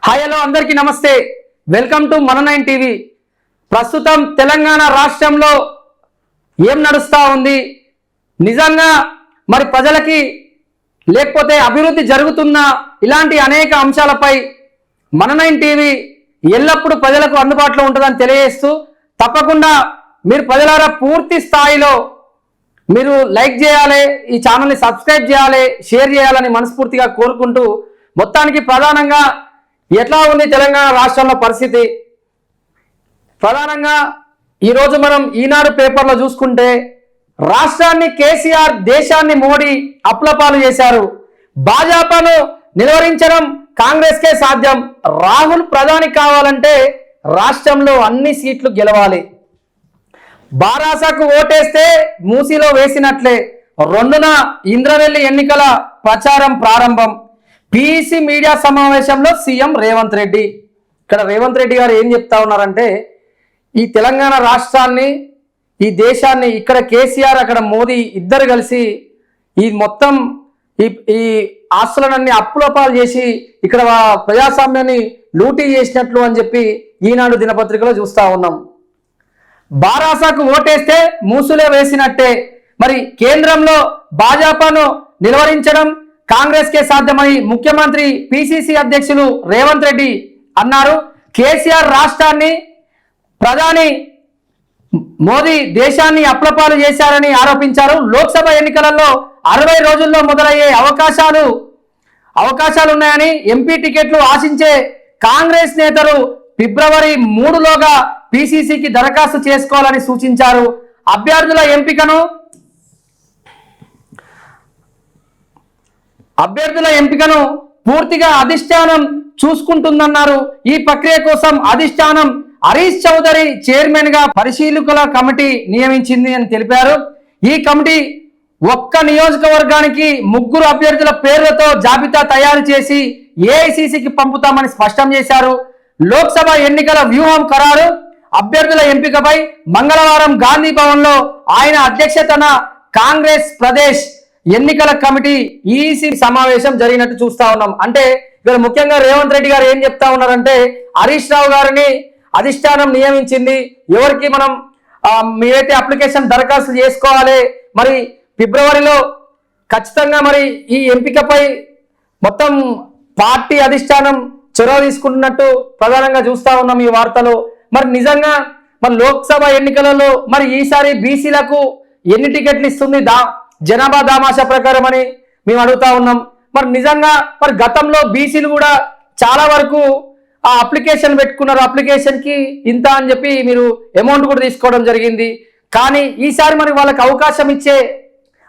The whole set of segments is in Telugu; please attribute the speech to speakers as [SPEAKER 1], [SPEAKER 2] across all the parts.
[SPEAKER 1] హాయ్ హలో అందరికీ నమస్తే. వెల్కమ్ టు మన 9 టీవీ. ప్రస్తుతం తెలంగాణ రాష్ట్రంలో ఏం నడుస్తూ ఉంది, నిజంగా మరి ప్రజలకి లేకపోతే అభివృద్ధి జరుగుతున్న ఇలాంటి అనేక అంశాలపై మన 9 టీవీ ఎల్లప్పుడూ ప్రజలకు అందుబాటులో ఉంటుందని తెలియజేస్తూ, తప్పకుండా మీరు ప్రజలారా పూర్తి స్థాయిలో మీరు లైక్ చేయాలి, ఈ ఛానల్ని సబ్స్క్రైబ్ చేయాలి, షేర్ చేయాలని మనస్ఫూర్తిగా కోరుకుంటూ, మొత్తానికి ప్రధానంగా ఎట్లా ఉంది తెలంగాణ రాష్ట్రంలో పరిస్థితి, ప్రధానంగా ఈరోజు మనం ఈనాడు పేపర్లో చూసుకుంటే రాష్ట్రాన్ని కేసీఆర్, దేశాన్ని మోడీ అప్లపాలు చేశారు. భాజపాను నిలువరించడం కాంగ్రెస్కే సాధ్యం. రాహుల్ ప్రధాని కావాలంటే రాష్ట్రంలో అన్ని సీట్లు గెలవాలి. బారాసాకు ఓటేస్తే మూసీలో వేసినట్లే. 2న ఇంద్రవెల్లి ఎన్నికల ప్రచారం ప్రారంభం. పీఈసీ మీడియా సమావేశంలో సీఎం రేవంత్ రెడ్డి. ఇక్కడ రేవంత్ రెడ్డి గారు ఏం చెప్తా ఉన్నారంటే, ఈ తెలంగాణ రాష్ట్రాన్ని, ఈ దేశాన్ని, ఇక్కడ కేసీఆర్ అక్కడ మోదీ ఇద్దరు కలిసి ఈ మొత్తం ఈ ఆస్తులనన్నీ అప్పులపాలు చేసి ఇక్కడ ప్రజాస్వామ్యాన్ని లూటీ చేసినట్లు అని చెప్పి ఈనాడు దినపత్రికలో చూస్తూ ఉన్నాం. బారాసాకు ఓటేస్తే మూసులే వేసినట్టే. మరి కేంద్రంలో భాజపాను నిలువరించడం కాంగ్రెస్కే సాధ్యమని ముఖ్యమంత్రి పిసిసి అధ్యక్షులు రేవంత్ రెడ్డి అన్నారు. కేసీఆర్ రాష్ట్రాన్ని, ప్రధాని మోదీ దేశాన్ని అప్లపాలు చేశారని ఆరోపించారు. లోక్సభ ఎన్నికలలో 60 రోజుల్లో మొదలయ్యే అవకాశాలు ఉన్నాయని, ఎంపీ టికెట్లు ఆశించే కాంగ్రెస్ నేతలు ఫిబ్రవరి 3లోగా పిసిసికి దరఖాస్తు చేసుకోవాలని సూచించారు. అభ్యర్థుల ఎంపికను పూర్తిగా అధిష్టానం చూసుకుంటుందన్నారు. ఈ ప్రక్రియ కోసం అధిష్టానం హరీష్ చౌదరి చైర్మన్ గా పరిశీలకుల కమిటీ నియమించింది అని తెలిపారు. ఈ కమిటీ ఒక్క నియోజకవర్గానికి 3 అభ్యర్థుల పేర్లతో జాబితా తయారు చేసి ఏఐసిసికి పంపుతామని స్పష్టం చేశారు. లోక్సభ ఎన్నికల వ్యూహం ఖరారు. అభ్యర్థుల ఎంపికపై మంగళవారం గాంధీ భవన్ లో ఆయన అధ్యక్షతన కాంగ్రెస్ ప్రదేశ్ ఎన్నికల కమిటీ ఈసీ సమావేశం జరిగినట్టు చూస్తా ఉన్నాం. అంటే ఇక్కడ ముఖ్యంగా రేవంత్ రెడ్డి గారు ఏం చెప్తా ఉన్నారంటే, హరీష్ రావు గారిని అధిష్టానం నియమించింది. ఎవరికి మనం మీరైతే అప్లికేషన్ దరఖాస్తు చేసుకోవాలి, మరి ఫిబ్రవరిలో ఖచ్చితంగా మరి ఈ ఎంపికపై మొత్తం పార్టీ అధిష్టానం చొరవ తీసుకుంటున్నట్టు ప్రధానంగా చూస్తా ఉన్నాం ఈ వార్తలో. మరి నిజంగా మరి లోక్సభ ఎన్నికలలో మరి ఈసారి బీసీలకు ఎన్ని టికెట్లు ఇస్తుంది జనాభా దామాషా ప్రకారం అని మేము అడుగుతా ఉన్నాం. మరి నిజంగా మరి గతంలో బీసీలు కూడా చాలా వరకు ఆ అప్లికేషన్ పెట్టుకున్నారు. అప్లికేషన్కి ఇంత అని చెప్పి మీరు అమౌంట్ కూడా తీసుకోవడం జరిగింది. కానీ ఈసారి మరి వాళ్ళకి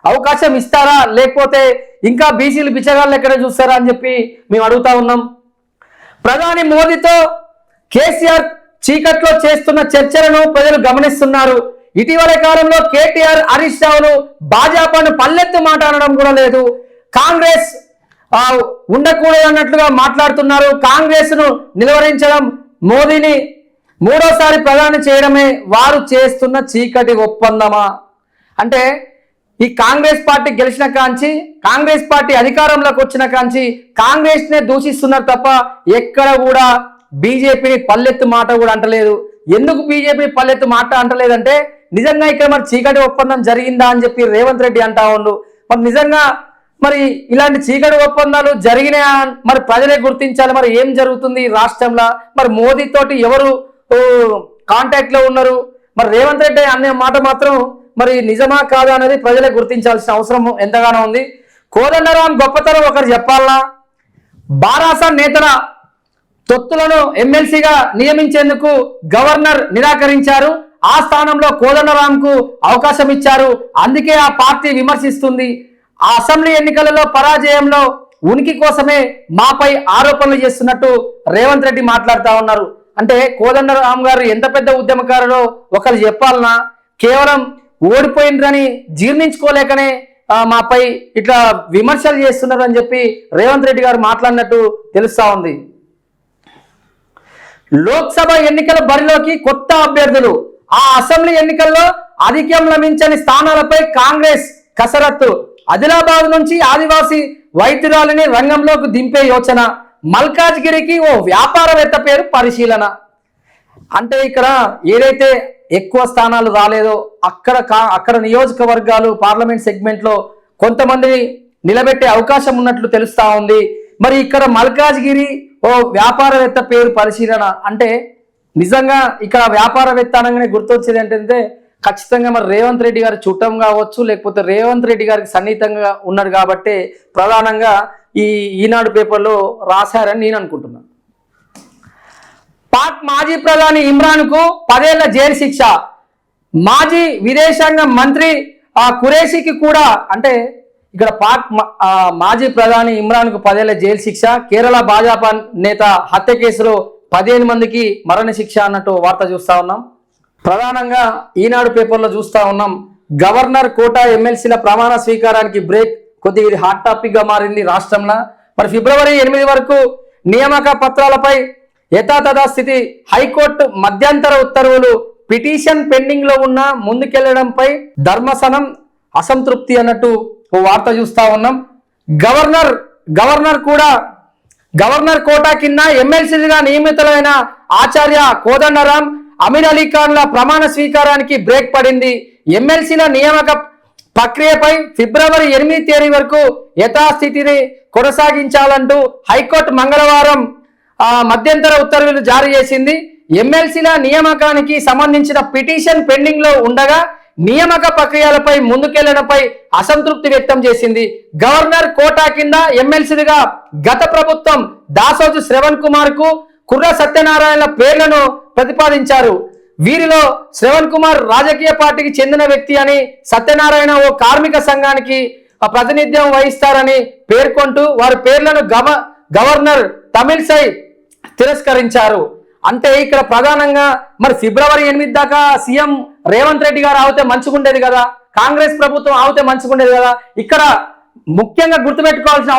[SPEAKER 1] అవకాశం ఇస్తారా, లేకపోతే ఇంకా బీసీలు బిచ్చగాళ్ళు ఎక్కడ చూస్తారా అని చెప్పి మేము అడుగుతా ఉన్నాం. ప్రధాని మోదీతో కేసీఆర్ చీకట్లో చేస్తున్న చర్చలను ప్రజలు గమనిస్తున్నారు. ఇటీవల కాలంలో కేటీఆర్, హరీష్ రావులు భాజపాను పల్లెత్తు మాట అనడం కూడా లేదు. కాంగ్రెస్ ఉండకూడదు అన్నట్లుగా మాట్లాడుతున్నారు. కాంగ్రెస్ ను నిలువరించడం, మోదీని 3వసారి ప్రధాని చేయడమే వారు చేస్తున్న చీకటి ఒప్పందమా? అంటే ఈ కాంగ్రెస్ పార్టీ గెలిచిన కాంచి, కాంగ్రెస్ పార్టీ అధికారంలోకి వచ్చిన కాంచి కాంగ్రెస్ నే దూషిస్తున్నారు తప్ప ఎక్కడ కూడా బీజేపీని పల్లెత్తు మాట కూడా అంటలేదు. ఎందుకు బీజేపీ పల్లెత్తు మాట అంటలేదంటే, నిజంగా ఇక్కడ మరి చీకటి ఒప్పందం జరిగిందా అని చెప్పి రేవంత్ రెడ్డి అంటా ఉండు. మరి నిజంగా మరి ఇలాంటి చీకటి ఒప్పందాలు జరిగినా మరి ప్రజలే గుర్తించాలి. మరి ఏం జరుగుతుంది రాష్ట్రంలో, మరి మోదీతోటి ఎవరు కాంటాక్ట్ లో ఉన్నారు, మరి రేవంత్ రెడ్డి అనే మాట మాత్రం మరి నిజమా కాదా అనేది ప్రజలే గుర్తించాల్సిన అవసరం ఎంతగానో ఉంది. కోదండరాం గొప్పతనం ఒకరు చెప్పాలనా? బారాసా నేతల తొత్తులను ఎమ్మెల్సీగా నియమించేందుకు గవర్నర్ నిరాకరించారు. ఆ స్థానంలో కోదండరాంకు అవకాశం ఇచ్చారు. అందుకే ఆ పార్టీ విమర్శిస్తుంది. ఆ అసెంబ్లీ ఎన్నికలలో పరాజయంలో ఉనికి కోసమే మాపై ఆరోపణలు చేస్తున్నట్టు రేవంత్ రెడ్డి మాట్లాడుతూ ఉన్నారు. అంటే కోదండరాం గారు ఎంత పెద్ద ఉద్యమకారులో ఒకరు చెప్పాలనా? కేవలం ఓడిపోయిందని జీర్ణించుకోలేకనే మాపై ఇట్లా విమర్శలు చేస్తున్నారు అని చెప్పి రేవంత్ రెడ్డి గారు మాట్లాడినట్టు తెలుస్తా ఉంది. లోక్సభ ఎన్నికల బరిలోకి కొత్త అభ్యర్థులు. ఆ అసెంబ్లీ ఎన్నికల్లో ఆధిక్యం లభించని స్థానాలపై కాంగ్రెస్ కసరత్తు. ఆదిలాబాద్ నుంచి ఆదివాసీ వైద్యురాలిని రంగంలోకి దింపే యోచన. మల్కాజ్గిరికి ఓ వ్యాపారవేత్త పేరు పరిశీలన. అంటే ఇక్కడ ఏదైతే ఎక్కువ స్థానాలు రాలేదో అక్కడ నియోజకవర్గాలు పార్లమెంట్ సెగ్మెంట్లో కొంతమందిని నిలబెట్టే అవకాశం ఉన్నట్లు తెలుస్తా ఉంది. మరి ఇక్కడ మల్కాజ్గిరి ఓ వ్యాపారవేత్త పేరు పరిశీలన అంటే నిజంగా ఇక్కడ వ్యాపారవేత్త అనగానే గుర్తొచ్చేది ఏంటంటే ఖచ్చితంగా మరి రేవంత్ రెడ్డి గారి చుట్టం కావచ్చు, లేకపోతే రేవంత్ రెడ్డి గారికి సన్నిహితంగా ఉన్నాడు కాబట్టి ప్రధానంగా ఈనాడు పేపర్లో రాశారని నేను అనుకుంటున్నాను. పాక్ మాజీ ప్రధాని ఇమ్రాన్కు 10 ఏళ్ల జైలు శిక్ష. మాజీ విదేశాంగ మంత్రి ఖురేషీకి కూడా, అంటే ఇక్కడ పాక్ మాజీ ప్రధాని ఇమ్రాన్కు 10 ఏళ్ల జైలు శిక్ష. కేరళ భాజపా నేత హత్య కేసులో 15 మందికి మరణశిక్ష అన్నట్టు వార్త చూస్తా ఉన్నాం. ప్రధానంగా ఈనాడు పేపర్లో చూస్తా ఉన్నాం. గవర్నర్ కోట ఎమ్మెల్సీల ప్రమాణ స్వీకారానికి బ్రేక్. కొద్దిగా ఇది హాట్ టాపిక్ గా మారింది రాష్ట్రంలో. మరి ఫిబ్రవరి 8 వరకు నియామక పత్రాలపై యథాతథస్థితి. హైకోర్టు మధ్యంతర ఉత్తర్వులు. పిటిషన్ పెండింగ్ లో ఉన్న ముందుకెళ్లడంపై ధర్మసనం అసంతృప్తి అన్నట్టు ఓ వార్త చూస్తా ఉన్నాం. గవర్నర్ కోటా కింద ఎమ్మెల్సీగా నియమితులైన ఆచార్య కోదండరాం, అమీర్ అలీ ఖాన్ల ప్రమాణ స్వీకారానికి బ్రేక్ పడింది. ఎమ్మెల్సీల నియామక ప్రక్రియపై ఫిబ్రవరి 8 తేదీ వరకు యథాస్థితిని కొనసాగించాలంటూ హైకోర్టు మంగళవారం మధ్యంతర ఉత్తర్వులు జారీ చేసింది. ఎమ్మెల్సీల నియామకానికి సంబంధించిన పిటిషన్ పెండింగ్ లో ఉండగా నియామక ప్రక్రియలపై ముందుకెళ్లడంపై అసంతృప్తి వ్యక్తం చేసింది. గవర్నర్ కోటా కింద ఎమ్మెల్సీలుగా గత ప్రభుత్వం దాసోజు శ్రవణ్ కుమార్ కు కుర్ర సత్యనారాయణ పేర్లను ప్రతిపాదించారు. వీరిలో శ్రవణ్ కుమార్ రాజకీయ పార్టీకి చెందిన వ్యక్తి అని, సత్యనారాయణ ఓ కార్మిక సంఘానికి ప్రాతినిధ్యం వహిస్తారని పేర్కొంటూ వారి పేర్లను గవర్నర్ తమిళసై తిరస్కరించారు. అంటే ఇక్కడ ప్రధానంగా మరి ఫిబ్రవరి 8 దాకా సీఎం రేవంత్ రెడ్డి గారు ఆగితే మంచిగుండేది కదా, కాంగ్రెస్ ప్రభుత్వం ఆగితే మంచిగుండేది కదా. ఇక్కడ ముఖ్యంగా గుర్తుపెట్టుకోవాల్సిన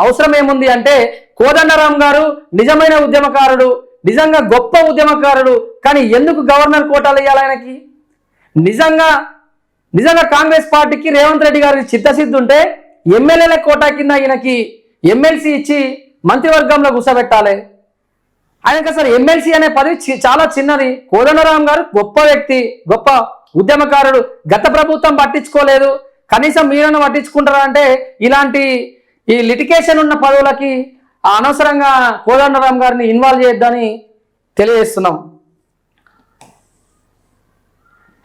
[SPEAKER 1] అవసరం ఏముంది అంటే కోదండరాం గారు నిజమైన ఉద్యమకారుడు, నిజంగా గొప్ప ఉద్యమకారుడు. కానీ ఎందుకు గవర్నర్ కోటాలు ఇవ్వాలి ఆయనకి? నిజంగా కాంగ్రెస్ పార్టీకి రేవంత్ రెడ్డి గారికి చిత్తశుద్ధి ఉంటే ఎమ్మెల్యేల కోటా కింద ఈయనకి ఎమ్మెల్సీ ఇచ్చి మంత్రివర్గంలో కూర్చోబెట్టాలి. ఆయనకి అసలు ఎమ్మెల్సీ అనే పదవి చాలా చిన్నది. కోదండరాం గారు గొప్ప వ్యక్తి, గొప్ప ఉద్యమకారుడు. గత ప్రభుత్వం పట్టించుకోలేదు, కనీసం మీరన్నా పట్టించుకుంటారా అంటే ఇలాంటి ఈ లిటికేషన్ ఉన్న పదవులకి అనవసరంగా కోదండరాం గారిని ఇన్వాల్వ్ చేయొద్దని తెలియజేస్తున్నాం.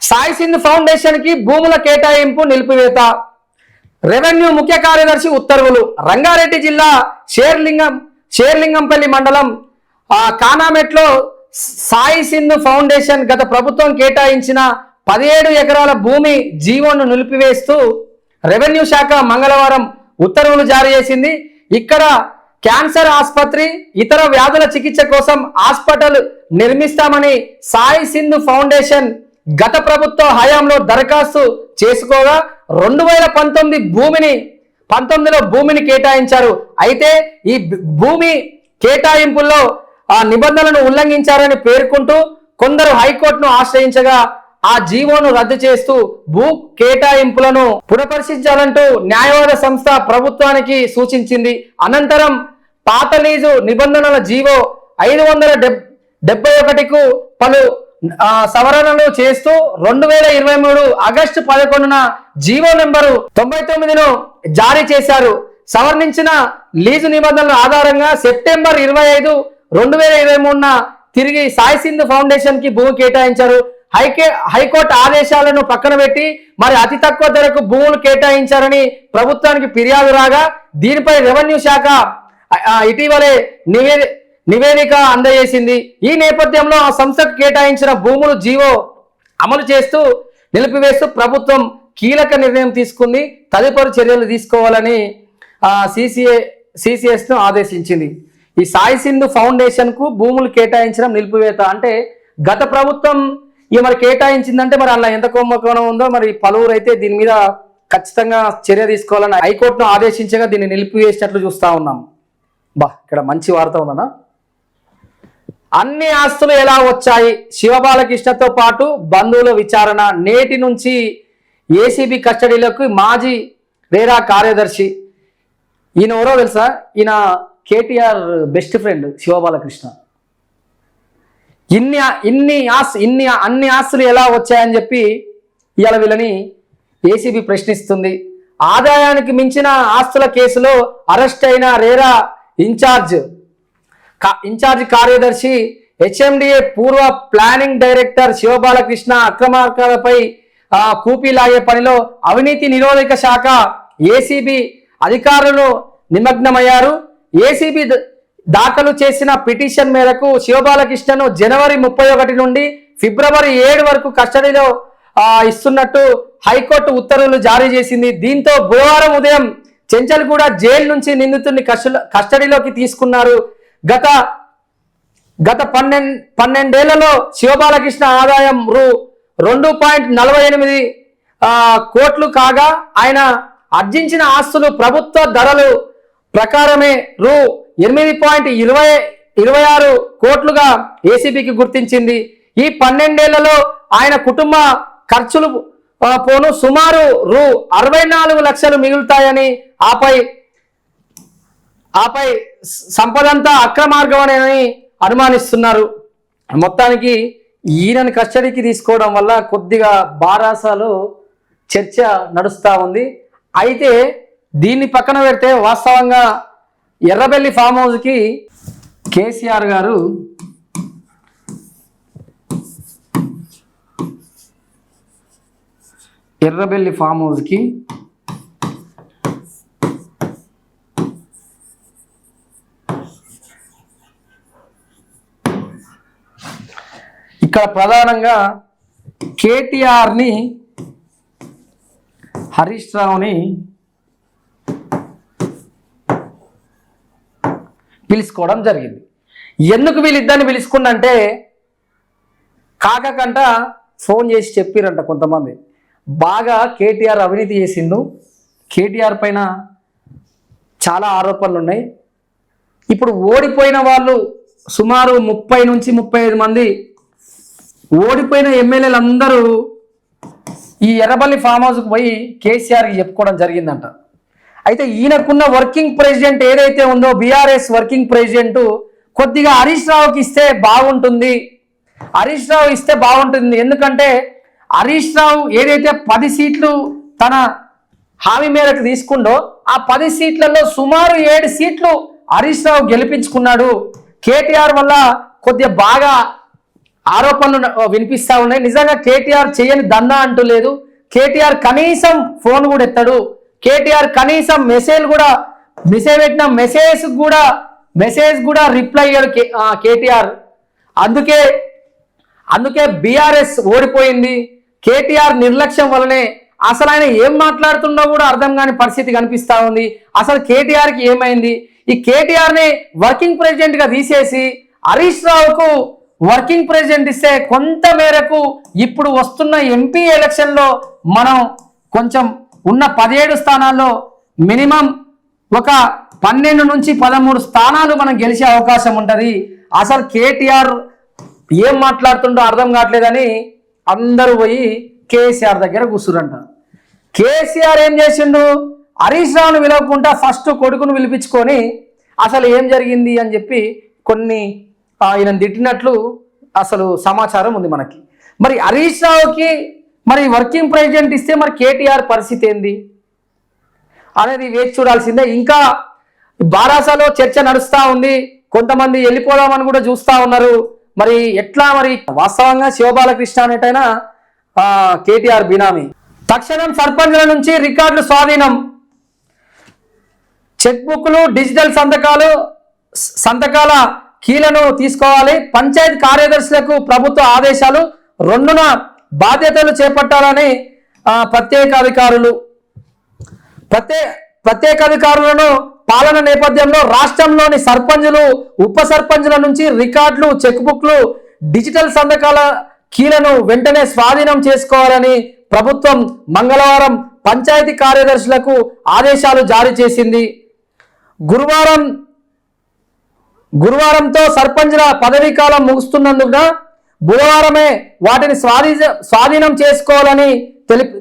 [SPEAKER 1] సాయి సింధు ఫౌండేషన్ కి భూముల కేటాయింపు నిలిపివేత. రెవెన్యూ ముఖ్య కార్యదర్శి ఉత్తర్వులు. రంగారెడ్డి జిల్లా షేర్లింగంపల్లి మండలం కానామెట్లో సాయి సింధు ఫౌండేషన్ గత ప్రభుత్వం కేటాయించిన 17 ఎకరాల భూమి జీవోను నిలిపివేస్తూ రెవెన్యూ శాఖ మంగళవారం ఉత్తర్వులు జారీ చేసింది. ఇక్కడ క్యాన్సర్ ఆసుపత్రి, ఇతర వ్యాధుల చికిత్స కోసం హాస్పిటల్ నిర్మిస్తామని సాయి సింధు ఫౌండేషన్ గత ప్రభుత్వ హయాంలో దరఖాస్తు చేసుకోగా 2019లో భూమిని కేటాయించారు. అయితే ఈ భూమి కేటాయింపుల్లో నిబంధనలను ఉల్లంఘించారని పేర్కొంటూ కొందరు హైకోర్టును ఆశ్రయించగా ఆ జీవోను రద్దు చేస్తూ భూ కేటాయింపులను పునఃపరిశీలించాలంటూ న్యాయవాద సంస్థ ప్రభుత్వానికి సూచించింది. అనంతరం పాత లీజు నిబంధనల జీవో 571కు పలు సవరణలు చేస్తూ 2023 ఆగస్టు 11న జీవో నెంబరు 99ను జారీ చేశారు. సవరించిన లీజు నిబంధనల ఆధారంగా సెప్టెంబర్ 25, 2023న తిరిగి సాయి సింధు ఫౌండేషన్ కి భూమి కేటాయించారు. హైకోర్టు ఆదేశాలను పక్కన పెట్టి మరి అతి తక్కువ ధరకు భూములు కేటాయించారని ప్రభుత్వానికి ఫిర్యాదు రాగా దీనిపై రెవెన్యూ శాఖ ఇటీవలే నివేదిక అందజేసింది. ఈ నేపథ్యంలో ఆ సంస్థకు కేటాయించిన భూములు జీవో అమలు చేస్తూ నిలిపివేస్తూ ప్రభుత్వం కీలక నిర్ణయం తీసుకుంది. తదుపరి చర్యలు తీసుకోవాలని సిసిఎస్ ను ఆదేశించింది. ఈ సాయి సింధు ఫౌండేషన్ కు భూములు కేటాయించడం నిలిపివేత అంటే గత ప్రభుత్వం మరి కేటాయించిందంటే మరి అలా ఎంత కుంభకోణం ఉందో మరి పలువురు అయితే దీని మీద ఖచ్చితంగా చర్య తీసుకోవాలని హైకోర్టును ఆదేశించగా దీన్ని నిలిపివేసినట్లు చూస్తా ఉన్నాం. ఇక్కడ మంచి వార్త ఉందన్నా. అన్ని ఆస్తులు ఎలా వచ్చాయి? శివబాలకృష్ణతో పాటు బంధువుల విచారణ. నేటి నుంచి ఏసీబీ కస్టడీలోకి మాజీ రేరా కార్యదర్శి. ఈయన ఎవరో తెలుసా? ఈయన కేటీఆర్ బెస్ట్ ఫ్రెండ్ శివబాలకృష్ణ. అన్ని ఆస్తులు ఎలా వచ్చాయని చెప్పి ఇవాళ వీళ్ళని ఏసీబీ ప్రశ్నిస్తుంది. ఆదాయానికి మించిన ఆస్తుల కేసులో అరెస్ట్ అయిన రేరా ఇన్ఛార్జ్ కార్యదర్శి హెచ్ఎండిఏ పూర్వ ప్లానింగ్ డైరెక్టర్ శివబాలకృష్ణ అక్రమార్కాలపై కూపీ లాగే పనిలో అవినీతి నిరోధక శాఖ ఏసీబీ అధికారులు నిమగ్నమయ్యారు. ఏసీబీ దాఖలు చేసిన పిటిషన్ మేరకు శివబాలకృష్ణను జనవరి 31 నుండి ఫిబ్రవరి 7 వరకు కస్టడీలో ఇస్తున్నట్టు హైకోర్టు ఉత్తర్వులు జారీ చేసింది. దీంతో బుధవారం ఉదయం చెంచల్గూడ జైలు నుంచి నిందితుడిని కస్టడీలోకి తీసుకున్నారు. గత 12 ఏళ్లలో శివబాలకృష్ణ ఆదాయం రూ 2.48 కోట్లు కాగా ఆయన ఆర్జించిన ఆస్తులు ప్రభుత్వ ధరలు ప్రకారమే రూ 8.26 కోట్లుగా ఏసీబీకి గుర్తించింది. ఈ 12 ఏళ్లలో ఆయన కుటుంబ ఖర్చులు పోను సుమారు రూ 64 లక్షలు మిగులుతాయని ఆపై సంపదంతా అక్రమార్గమని అనుమానిస్తున్నారు. మొత్తానికి ఈయనని కస్టడీకి తీసుకోవడం వల్ల కొద్దిగా బారాసాలో చర్చ నడుస్తూ ఉంది. అయితే దీన్ని పక్కన పెడితే వాస్తవంగా ఎర్రబెల్లి ఫామ్ హౌస్కి కేసీఆర్ గారు ఎర్రబెల్లి ఫామ్ హౌస్కి ఇక్కడ ప్రధానంగా కేటీఆర్ని హరీష్ రావుని పిలుచుకోవడం జరిగింది. ఎందుకు వీళ్ళిద్దరిని పిలుచుకున్నంటే కాకకంట ఫోన్ చేసి చెప్పిరంట కొంతమంది, బాగా కేటీఆర్ అవినీతి చేసిండు, కేటీఆర్ పైన చాలా ఆరోపణలు ఉన్నాయి. ఇప్పుడు ఓడిపోయిన వాళ్ళు సుమారు 30 నుంచి 35 మంది ఓడిపోయిన ఎమ్మెల్యేలు అందరూ ఈ ఎర్రబల్లి ఫామ్ హౌస్కి పోయి కేసీఆర్కి చెప్పుకోవడం జరిగిందంట. అయితే ఈయనకున్న వర్కింగ్ ప్రెసిడెంట్ ఏదైతే ఉందో బీఆర్ఎస్ వర్కింగ్ ప్రెసిడెంట్ కొద్దిగా హరీష్ రావుకి ఇస్తే బాగుంటుంది, ఎందుకంటే హరీష్ రావు ఏదైతే 10 సీట్లు తన హామీ మేరకు తీసుకుండో ఆ 10 సీట్లలో సుమారు 7 సీట్లు హరీష్ రావు గెలిపించుకున్నాడు. కేటీఆర్ వల్ల కొద్దిగా బాగా ఆరోపణలు వినిపిస్తా ఉన్నాయి. నిజంగా కేటీఆర్ చేయని దందా అంటూ లేదు. కేటీఆర్ కనీసం ఫోన్ కూడా ఎత్తాడు, కేటీఆర్ కనీసం మెసేజ్ పెట్టిన మెసేజ్ కూడా రిప్లై అయ్యాడు కేటీఆర్. అందుకే బీఆర్ఎస్ ఓడిపోయింది. కేటీఆర్ నిర్లక్ష్యం వల్లనే అసలు ఆయన ఏం మాట్లాడుతున్నా కూడా అర్థం కాని పరిస్థితి కనిపిస్తా ఉంది. అసలు కేటీఆర్కి ఏమైంది? ఈ కేటీఆర్ని వర్కింగ్ ప్రెసిడెంట్గా తీసేసి హరీష్ రావుకు వర్కింగ్ ప్రెసిడెంట్ ఇస్తే కొంత మేరకు ఇప్పుడు వస్తున్న ఎంపీ ఎలక్షన్లో మనం కొంచెం ఉన్న 17 స్థానాల్లో మినిమం ఒక 12 నుంచి 13 స్థానాలు మనం గెలిచే అవకాశం ఉంటుంది. అసలు కేటీఆర్ ఏం మాట్లాడుతుండో అర్థం కావట్లేదని అందరూ పోయి కేసీఆర్ దగ్గర కూర్చురంట. కేసీఆర్ ఏం చేసిండు? హరీష్ రావును పిలవకుండా ఫస్ట్ కొడుకును పిలిపించుకొని అసలు ఏం జరిగింది అని చెప్పి కొన్ని ఆయన తిట్టినట్లు అసలు సమాచారం ఉంది మనకి. మరి హరీష్ రావుకి మరి వర్కింగ్ ప్రెసిడెంట్ ఇస్తే మరి కేటీఆర్ పరిస్థితి ఏంది అనేది వేచి చూడాల్సిందే. ఇంకా బారాసాలో చర్చ నడుస్తూ ఉంది, కొంతమంది వెళ్ళిపోదామని కూడా చూస్తూ ఉన్నారు. మరి ఎట్లా? మరి వాస్తవంగా శివబాలకృష్ణ అనేటైనా కేటీఆర్ బినామీ. తక్షణం సర్పంచ్ల నుంచి రికార్డులు స్వాధీనం, చెక్ బుక్లు, డిజిటల్ సంతకాల కీలను తీసుకోవాలి. పంచాయతీ కార్యదర్శులకు ప్రభుత్వ ఆదేశాలు, 2న బాధ్యతలు చేపట్టాలని ప్రత్యేకాధికారులను పాలన నేపథ్యంలో రాష్ట్రంలోని సర్పంచులు, ఉప సర్పంచుల నుంచి రికార్డులు, చెక్ బుక్లు, డిజిటల్ సంతకాల కీలను వెంటనే స్వాధీనం చేసుకోవాలని ప్రభుత్వం మంగళవారం పంచాయతీ కార్యదర్శులకు ఆదేశాలు జారీ చేసింది. గురువారంతో సర్పంచుల పదవీ కాలం ముగుస్తున్నందున బుధవారమే వాటిని స్వాధీనం చేసుకోవాలని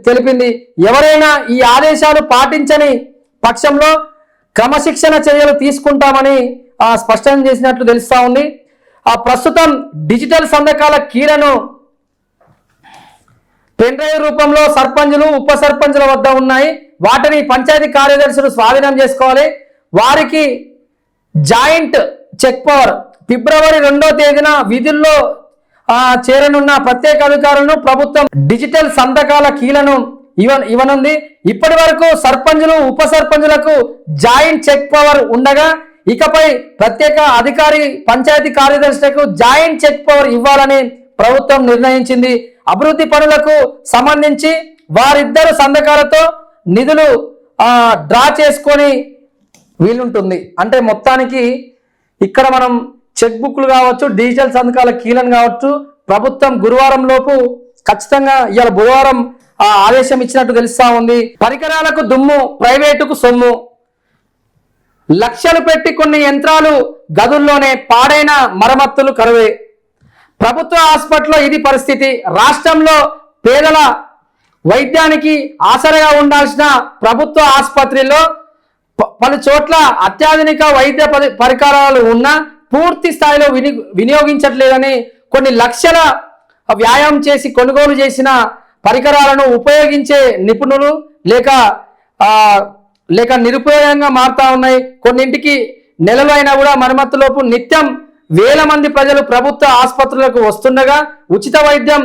[SPEAKER 1] తెలిపింది. ఎవరైనా ఈ ఆదేశాలు పాటించని పక్షంలో క్రమశిక్షణ చర్యలు తీసుకుంటామని స్పష్టం చేసినట్లు తెలుస్తా ఉంది. ప్రస్తుతం డిజిటల్ సంతకాల కీలను పెన్ డ్రైవ్ రూపంలో సర్పంచులు ఉప సర్పంచుల వద్ద ఉన్నాయి. వాటిని పంచాయతీ కార్యదర్శులు స్వాధీనం చేసుకోవాలి. వారికి జాయింట్ చెక్ పవర్ ఫిబ్రవరి 2వ తేదీన విధుల్లో చేరనున్న ప్రత్యేక అధికారులను ప్రభుత్వం డిజిటల్ సంతకాల కీలను ఇవ్వనుంది. ఇప్పటి వరకు సర్పంచులు ఉప సర్పంచులకు జాయింట్ చెక్ పవర్ ఉండగా ఇకపై ప్రత్యేక అధికారి పంచాయతీ కార్యదర్శులకు జాయింట్ చెక్ పవర్ ఇవ్వాలని ప్రభుత్వం నిర్ణయించింది. అభివృద్ధి పనులకు సంబంధించి వారిద్దరు సంతకాలతో నిధులు డ్రా చేసుకొని వీలుంటుంది. అంటే మొత్తానికి ఇక్కడ మనం చెక్ బుక్లు కావచ్చు, డిజిటల్ సంతకాల కీలను కావచ్చు, ప్రభుత్వం గురువారం లోపు ఖచ్చితంగా ఇవాళ బుధవారం ఆదేశం ఇచ్చినట్టు తెలుస్తా ఉంది. పరికరాలకు దుమ్ము, ప్రైవేటుకు సొమ్ము. లక్షలు పెట్టి కొన్ని యంత్రాలు గదుల్లోనే పాడైన మరమ్మతులు కరువే. ప్రభుత్వ హాస్పిటల్లో ఇది పరిస్థితి. రాష్ట్రంలో పేదల వైద్యానికి ఆసరగా ఉండాల్సిన ప్రభుత్వ ఆసుపత్రిలో పలు చోట్ల అత్యాధునిక వైద్య పరికరాలు ఉన్నా పూర్తి స్థాయిలో వినియోగించట్లేదని, కొన్ని లక్షల వ్యాయామం చేసి కొనుగోలు చేసిన పరికరాలను ఉపయోగించే నిపుణులు లేక నిరుపయోగంగా మారుతా ఉన్నాయి. కొన్నింటికి నెలలు అయినా కూడా మరమ్మతులోపు నిత్యం వేల మంది ప్రజలు ప్రభుత్వ ఆసుపత్రులకు వస్తుండగా ఉచిత వైద్యం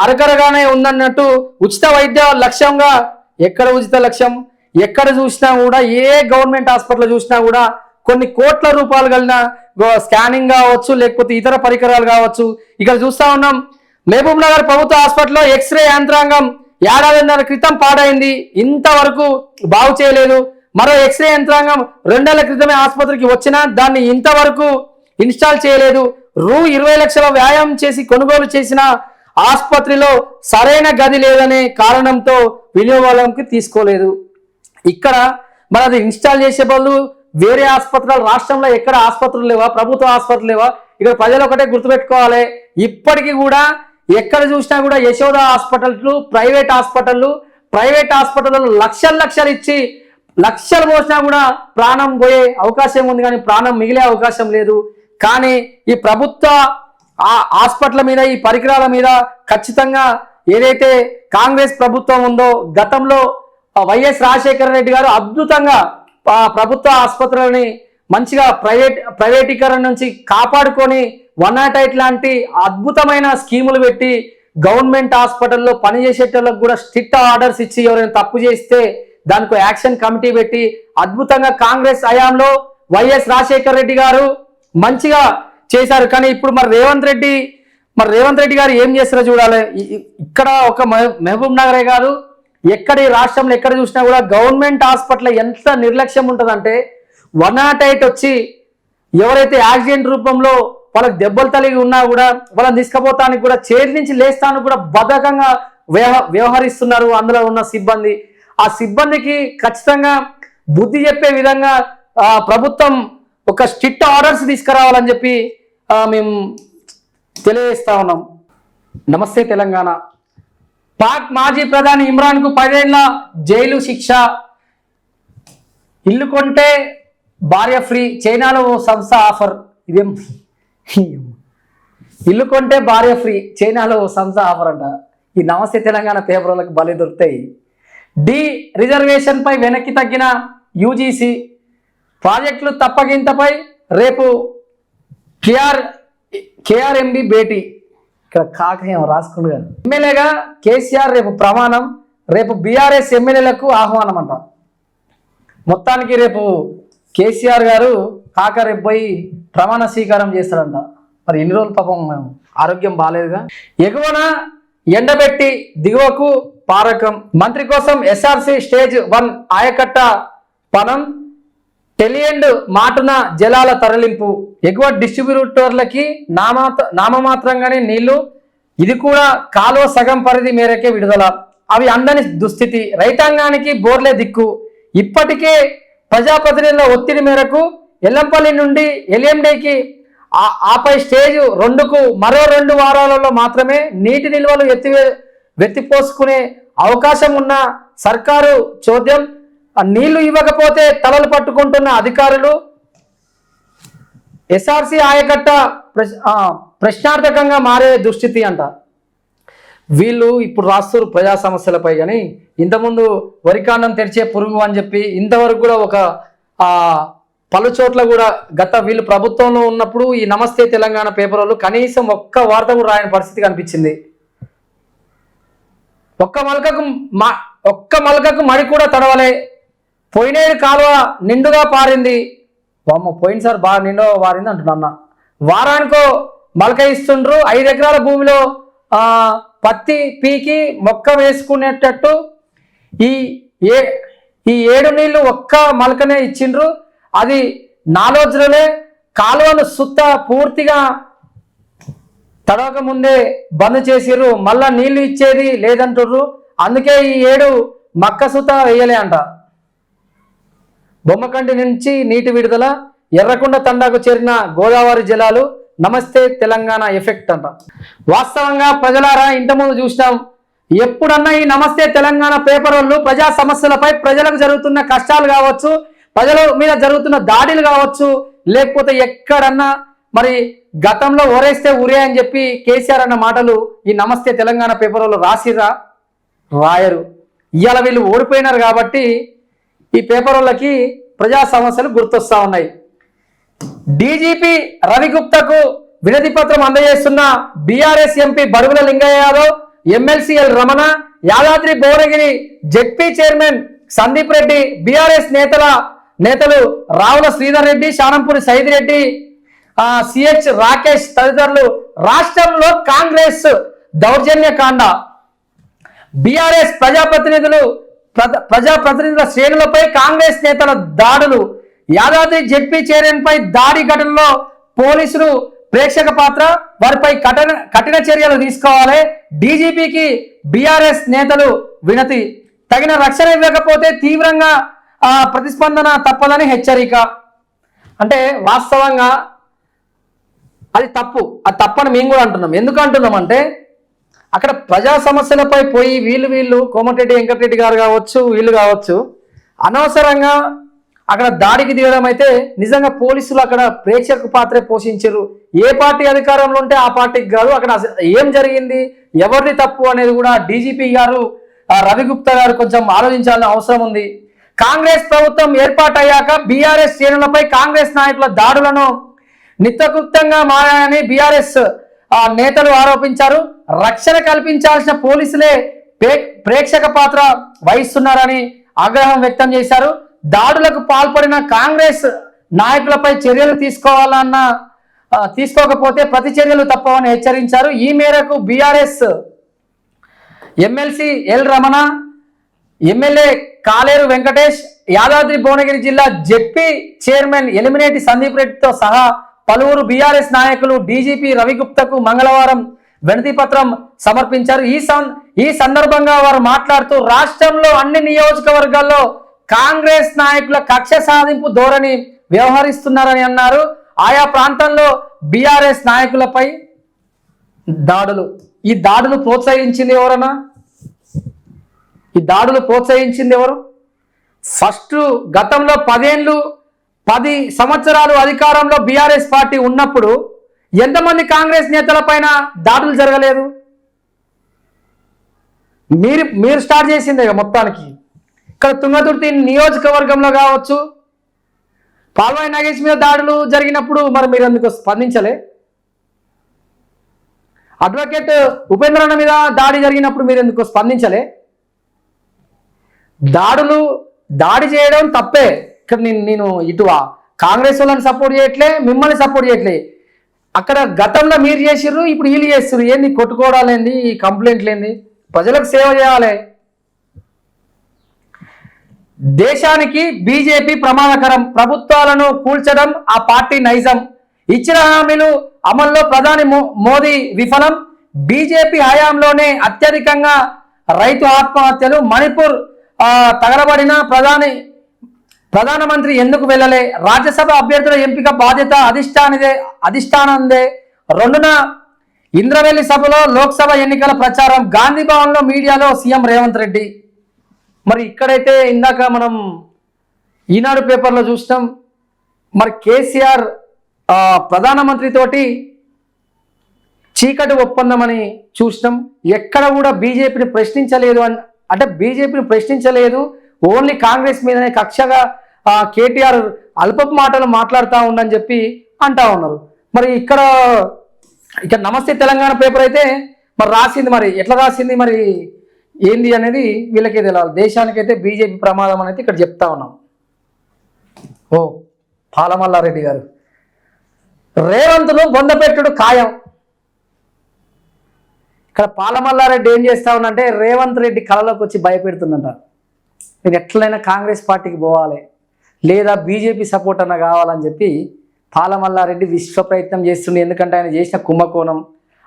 [SPEAKER 1] అరగరగానే ఉందన్నట్టు ఉచిత వైద్య లక్ష్యంగా ఎక్కడ ఉచిత లక్ష్యం? ఎక్కడ చూసినా కూడా ఏ గవర్నమెంట్ హాస్పిటల్ చూసినా కూడా కొన్ని కోట్ల రూపాయలు కలిగిన స్కానింగ్ కావచ్చు, లేకపోతే ఇతర పరికరాలు కావచ్చు. ఇక్కడ చూస్తా ఉన్నాం మహబూబ్ నగర్ ప్రభుత్వ హాస్పిటల్లో ఎక్స్రే యంత్రాంగం 1.5 ఏళ్ల క్రితం పాడైంది, ఇంతవరకు బాగు చేయలేదు. మరో ఎక్స్రే యంత్రాంగం 2 ఏళ్ల క్రితమే ఆసుపత్రికి వచ్చినా దాన్ని ఇంతవరకు ఇన్స్టాల్ చేయలేదు. 20 లక్షల వ్యాయామం చేసి కొనుగోలు చేసిన ఆసుపత్రిలో సరైన గది లేదనే కారణంతో వినియోగంలోకి తీసుకోలేదు. ఇక్కడ మరి అది ఇన్స్టాల్ చేసే బదులు వేరే ఆసుపత్రులు, రాష్ట్రంలో ఎక్కడ ఆసుపత్రులు లేవా, ప్రభుత్వ ఆసుపత్రులు లేవా? ఇక్కడ ప్రజలు ఒకటే గుర్తుపెట్టుకోవాలి, ఇప్పటికీ కూడా ఎక్కడ చూసినా కూడా యశోద హాస్పిటల్లు, ప్రైవేట్ హాస్పిటల్లో లక్షలు ఇచ్చి లక్షలు పోసినా కూడా ప్రాణం పోయే అవకాశం ఉంది, కానీ ప్రాణం మిగిలే అవకాశం లేదు. కానీ ఈ ప్రభుత్వ హాస్పిటల్ మీద, ఈ పరికరాల మీద ఖచ్చితంగా ఏదైతే కాంగ్రెస్ ప్రభుత్వం ఉందో, గతంలో వైఎస్ రాజశేఖర రెడ్డి గారు అద్భుతంగా ప్రభుత్వ ఆసుపత్రులని మంచిగా ప్రైవేటీకరణ నుంచి కాపాడుకొని 108 లాంటి అద్భుతమైన స్కీములు పెట్టి గవర్నమెంట్ హాస్పిటల్లో పనిచేసేటోళ్ళకు కూడా స్ట్రిక్ట్ ఆర్డర్స్ ఇచ్చి ఎవరైనా తప్పు చేస్తే దానికి యాక్షన్ కమిటీ పెట్టి అద్భుతంగా కాంగ్రెస్ హయాంలో వైఎస్ రాజశేఖర రెడ్డి గారు మంచిగా చేశారు. కానీ ఇప్పుడు మరి రేవంత్ రెడ్డి గారు ఏం చేస్తారో చూడాలి. ఇక్కడ ఒక మహబూబ్ నగరే కాదు, ఎక్కడ ఈ రాష్ట్రంలో ఎక్కడ చూసినా కూడా గవర్నమెంట్ హాస్పిటల్ ఎంత నిర్లక్ష్యం ఉంటుందంటే 108 వచ్చి ఎవరైతే యాక్సిడెంట్ రూపంలో వాళ్ళకి దెబ్బలు తగిలి ఉన్నా కూడా వాళ్ళని తీసుకుపోతానికి కూడా చైర్ నుంచి లేస్తానికి కూడా బద్ధకంగా వ్యవహరిస్తున్నారు అందులో ఉన్న సిబ్బంది. ఆ సిబ్బందికి ఖచ్చితంగా బుద్ధి చెప్పే విధంగా ప్రభుత్వం ఒక స్ట్రిక్ట్ ఆర్డర్స్ తీసుకురావాలని చెప్పి మేము తెలియజేస్తా ఉన్నాం. నమస్తే తెలంగాణ. పాక్ మాజీ ప్రధాని ఇమ్రాన్కు 10 ఏళ్ల జైలు శిక్ష. ఇల్లు కొంటే భార్య ఫ్రీ, చైనాలో సంస్థ ఆఫర్. ఇదేం ఇల్లు కొంటే భార్య ఫ్రీ, చైనాలో సంస్థ ఆఫర్ అంట. ఈ నమస్తే తెలంగాణ పేపర్లకు బలి దొరుకుతాయి. డి రిజర్వేషన్ పై వెనక్కి తగ్గిన యూజీసీ. ప్రాజెక్టులు తప్పగింతపై రేపు కేఆర్ఎంబి భేటీ. ఇక్కడ కాకయం రాసుకుంటు గారు ఎమ్మెల్యేగా కేసీఆర్ రేపు ప్రమాణం. రేపు బీఆర్ఎస్ ఎమ్మెల్యేలకు ఆహ్వానం అంట. మొత్తానికి రేపు కేసీఆర్ గారు రేపు పోయి ప్రమాణ స్వీకారం చేస్తారంట. మరి ఎన్ని రోజులు పాపం ఆరోగ్యం బాగాలేదుగా. ఎగువన ఎండబెట్టి దిగువకు పారకం. మంత్రి కోసం ఎస్ఆర్సి స్టేజ్ 1 ఆయకట్ట పనం. టెలియండ్ మాటున జలాల తరలింపు. ఎగువ డిస్ట్రిబ్యూటర్లకి నామమాత్రంగానే నీళ్లు. ఇది కూడా కాలువ సగం పరిధి మేరకే విడుదల. అవి అందని దుస్థితి. రైతాంగానికి బోర్లే దిక్కు. ఇప్పటికే ప్రజాప్రతినిధుల ఒత్తిడి మేరకు ఎల్లంపల్లి నుండి ఎల్ఎండికి ఆపై స్టేజ్ 2కు మరో 2 వారాలలో మాత్రమే నీటి నిల్వలు వెత్తిపోసుకునే అవకాశం ఉన్న సర్కారు చోద్యం. ఆ నీళ్లు ఇవ్వకపోతే తలలు పట్టుకుంటున్న అధికారులు, ఎస్ఆర్సి ఆయకట్ట ప్రశ్నార్థకంగా మారే దుస్థితి అంట. వీళ్ళు ఇప్పుడు రాస్తారు ప్రజా సమస్యలపై. కానీ ఇంతకుముందు వరికాండం తెరిచే పురుగు అని చెప్పి ఇంతవరకు కూడా ఒక పలు చోట్ల కూడా వీళ్ళు ప్రభుత్వంలో ఉన్నప్పుడు ఈ నమస్తే తెలంగాణ పేపర్ వాళ్ళు కనీసం ఒక్క వార్త కూడా రాయని పరిస్థితి కనిపించింది. ఒక్క మలకకు మడి కూడా తడవలే. పోయినేడు కాలువ నిండుగా పారింది. పోయినసారి బాగా నిండుగా పారింది అంటున్నా. వారానికో మలక ఇస్తుండ్రు. 5 ఎకరాల భూమిలో పత్తి పీకి మొక్క వేసుకునేటట్టు ఈ 7 నీళ్లు ఒక్క మలకనే ఇచ్చిండ్రు. అది 4 రోజులే కాలువను సుత్త పూర్తిగా తడవక ముందే బంద్ చేసిర్రు. మళ్ళా నీళ్లు ఇచ్చేది లేదంటుర్రు. అందుకే ఈ 7 మక్క సుత వేయలే అంట. బొమ్మకంటి నుంచి నీటి విడుదల, ఎర్రకొండ తండాకు చేరిన గోదావరి జలాలు, నమస్తే తెలంగాణ ఎఫెక్ట్ అంట. వాస్తవంగా ప్రజలారా, ఇంతకుముందు చూసినాం. ఎప్పుడన్నా ఈ నమస్తే తెలంగాణ పేపర్ వాళ్ళు ప్రజా సమస్యలపై, ప్రజలకు జరుగుతున్న కష్టాలు కావచ్చు, ప్రజల మీద జరుగుతున్న దాడులు కావచ్చు, లేకపోతే ఎక్కడన్నా మరి గతంలో ఒరేస్తే ఉరే అని చెప్పి కేసీఆర్ అన్న మాటలు ఈ నమస్తే తెలంగాణ పేపర్ వాళ్ళు రాసిరా? రాయరు. ఇవాళ వీళ్ళు ఓడిపోయినారు కాబట్టి ఈ పేపర్ వాళ్ళకి ప్రజా సమస్యలు గుర్తొస్తా ఉన్నాయి. డీజీపీ రవిగుప్తకు వినతి పత్రం అందజేస్తున్న బీఆర్ఎస్ ఎంపీ బడుగుల Lingaiah Yadav, MLC L Ramana, Yadadri Bhuvanagiri ZP chairman Sandeep Reddy, BRS నేతలు రావుల శ్రీధర్ రెడ్డి, శానంపూరి సైద్ రెడ్డి, సిహెచ్ రాకేష్ తదితరులు రాష్ట్రంలో కాంగ్రెస్ దౌర్జన్యకాండ, బీఆర్ఎస్ ప్రజాప్రతినిధుల శ్రేణులపై కాంగ్రెస్ నేతల దాడులు, యాదాద్రి జెడ్పీ చైర్మన్ పై దాడి ఘటనలో పోలీసులు ప్రేక్షక పాత్ర, వారిపై కఠిన చర్యలు తీసుకోవాలి. డీజీపీకి బీఆర్ఎస్ నేతలు వినతి, తగిన రక్షణ ఇవ్వకపోతే తీవ్రంగా ప్రతిస్పందన తప్పదని హెచ్చరిక. అంటే వాస్తవంగా అది తప్పు. అది తప్పని మేము కూడా అంటున్నాం. ఎందుకు అంటున్నాం అంటే, అక్కడ ప్రజా సమస్యలపై పోయి వీళ్ళు కోమటిరెడ్డి వెంకటరెడ్డి గారు కావచ్చు, వీళ్ళు కావచ్చు, అనవసరంగా అక్కడ దాడికి దిగడం అయితే నిజంగా పోలీసులు అక్కడ ప్రేక్షక పాత్రే పోషించారు. ఏ పార్టీ అధికారంలో ఉంటే ఆ పార్టీకి కాదు. అక్కడ ఏం జరిగింది, ఎవరిది తప్పు అనేది కూడా డీజీపీ గారు రవిగుప్తా గారు కొంచెం ఆలోచించాల్సిన అవసరం ఉంది. కాంగ్రెస్ ప్రభుత్వం ఏర్పాటయ్యాక బీఆర్ఎస్ శ్రేణులపై కాంగ్రెస్ నాయకుల దాడులను నిత్యకృత్యంగా మారాయని బీఆర్ఎస్ నేతలు ఆరోపించారు. రక్షణ కల్పించాల్సిన పోలీసులే ప్రేక్షక పాత్ర వహిస్తున్నారని ఆగ్రహం వ్యక్తం చేశారు. దాడులకు పాల్పడిన కాంగ్రెస్ నాయకులపై చర్యలు తీసుకోకపోతే ప్రతి చర్యలు తప్పవని హెచ్చరించారు. ఈ మేరకు BRS MLC L Ramana, MLA కాలేరు వెంకటేష్, యాదాద్రి భువనగిరి జిల్లా జెడ్పీ చైర్మన్ ఎలిమినేటి సందీప్ రెడ్డితో సహా పలువురు బీఆర్ఎస్ నాయకులు డీజీపీ రవిగుప్తకు మంగళవారం వినతి పత్రం సమర్పించారు. ఈ సందర్భంగా వారు మాట్లాడుతూ రాష్ట్రంలో అన్ని నియోజకవర్గాల్లో కాంగ్రెస్ నాయకుల కక్ష సాధింపు ధోరణి వ్యవహరిస్తున్నారని అన్నారు. ఆయా ప్రాంతాల్లో బీఆర్ఎస్ నాయకులపై దాడులు. ఈ దాడులు ప్రోత్సహించింది ఎవరన్నా? ఈ దాడులు ప్రోత్సహించింది ఎవరు? ఫస్ట్ గతంలో 10 సంవత్సరాలు అధికారంలో బీఆర్ఎస్ పార్టీ ఉన్నప్పుడు ఎంతమంది కాంగ్రెస్ నేతల పైన దాడులు జరగలేదు? మీరు స్టార్ట్ చేసిందే మొత్తానికి. ఇక్కడ తుంగతుర్తి నియోజకవర్గంలో కావచ్చు, పాల్వాయి నాగేష్ మీద దాడులు జరిగినప్పుడు మరి మీరు ఎందుకు స్పందించలే? అడ్వకేట్ ఉపేంద్రన్న మీద దాడి జరిగినప్పుడు మీరు ఎందుకు స్పందించలే? దాడి చేయడం తప్పే. ఇక్కడ నేను ఇటు కాంగ్రెస్ వాళ్ళని సపోర్ట్ చేయట్లే, మిమ్మల్ని సపోర్ట్ చేయట్లే. అక్కడ గతంలో మీరు చేసిర్రు, ఇప్పుడు వీళ్ళు చేస్తారు. ఏంది కొట్టుకోవడాలేంది, ఈ కంప్లైంట్లు ఏంది? ప్రజలకు సేవ చేయాలి. దేశానికి బీజేపీ ప్రమాదకరం, ప్రభుత్వాలను కూల్చడం ఆ పార్టీ నైజం, ఇచ్చిన హామీలు అమల్లో ప్రధాని మోదీ విఫలం, బీజేపీ హయాంలోనే అత్యధికంగా రైతు ఆత్మహత్యలు, మణిపూర్ తగలబడిన ప్రధానమంత్రి ఎందుకు వెళ్ళలే, రాజ్యసభ అభ్యర్థుల ఎంపిక బాధ్యత అధిష్టానందే, 2న ఇంద్రవెల్లి సభలో లోక్సభ ఎన్నికల ప్రచారం, గాంధీ భవన్లో మీడియాలో సీఎం రేవంత్ రెడ్డి. మరి ఇక్కడైతే ఇందాక మనం ఈనాడు పేపర్లో చూసినాం. మరి కేసీఆర్ ప్రధానమంత్రి తోటి చీకటి ఒప్పందం అని చూసినాం. ఎక్కడ కూడా బీజేపీని ప్రశ్నించలేదు అంటే బీజేపీని ప్రశ్నించలేదు, ఓన్లీ కాంగ్రెస్ మీదనే కక్షగా కేటీఆర్ అల్పపు మాటలు మాట్లాడుతూ ఉండని చెప్పి అంటా ఉన్నారు. మరి ఇక్కడ నమస్తే తెలంగాణ పేపర్ అయితే మరి రాసింది, మరి ఎట్లా రాసింది, మరి ఏంది అనేది వీళ్ళకే తెలియాలి. దేశానికైతే బీజేపీ ప్రమాదం అనేది ఇక్కడ చెప్తా ఉన్నాం. ఓ పాలమల్లారెడ్డి గారు, రేవంత్ను బొందపెట్టుడు ఖాయం. ఇక్కడ పాలమల్లారెడ్డి ఏం చేస్తా ఉన్నంటే రేవంత్ రెడ్డి కళలోకి వచ్చి భయపెడుతుందంట. నేను ఎట్లయినా కాంగ్రెస్ పార్టీకి పోవాలి లేదా బీజేపీ సపోర్ట్ అన్న కావాలని చెప్పి పాలమల్లారెడ్డి విశ్వ ప్రయత్నం చేస్తుండే. ఎందుకంటే ఆయన చేసిన కుంభకోణం,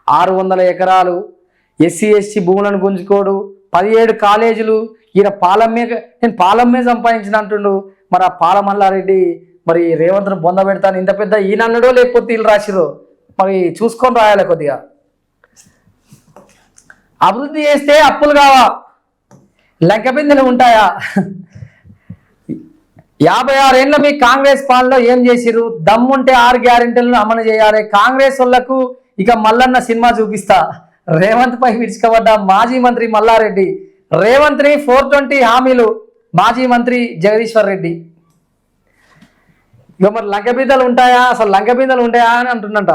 [SPEAKER 1] 600 ఎకరాలు ఎస్సీ ఎస్టీ భూములను గుంజుకోడు, 17 కాలేజీలు, ఈయన నేను పాలమ్మే సంపాదించిన అంటుండు. మరి ఆ పాలమల్లారెడ్డి మరి రేవంత్ను బొంద పెడతాను ఇంత పెద్ద ఈయన అన్నాడో లేకపోతే వీళ్ళు రాసిరో మరి చూసుకొని రాయాలి. కొద్దిగా అభివృద్ధి చేస్తే అప్పులు కావా, లెక్కబిందులు ఉంటాయా? 56 ఏళ్ళ మీ కాంగ్రెస్ పాలనలో ఏం చేసిరు? దమ్ముంటే 6 గ్యారెంటీలను అమలు చేయాలి. కాంగ్రెస్ వాళ్ళకు ఇక మల్లన్న సినిమా చూపిస్తా. రేవంత్ పై విరుచుకబడ్డ మాజీ మంత్రి మల్లారెడ్డి, రేవంత్ ని 420 హామీలు మాజీ మంత్రి జగదీశ్వర్ రెడ్డి. ఇక మరి లంకబిందలు ఉంటాయా, అసలు లంకబిందలు ఉంటాయా అని అంటున్నట.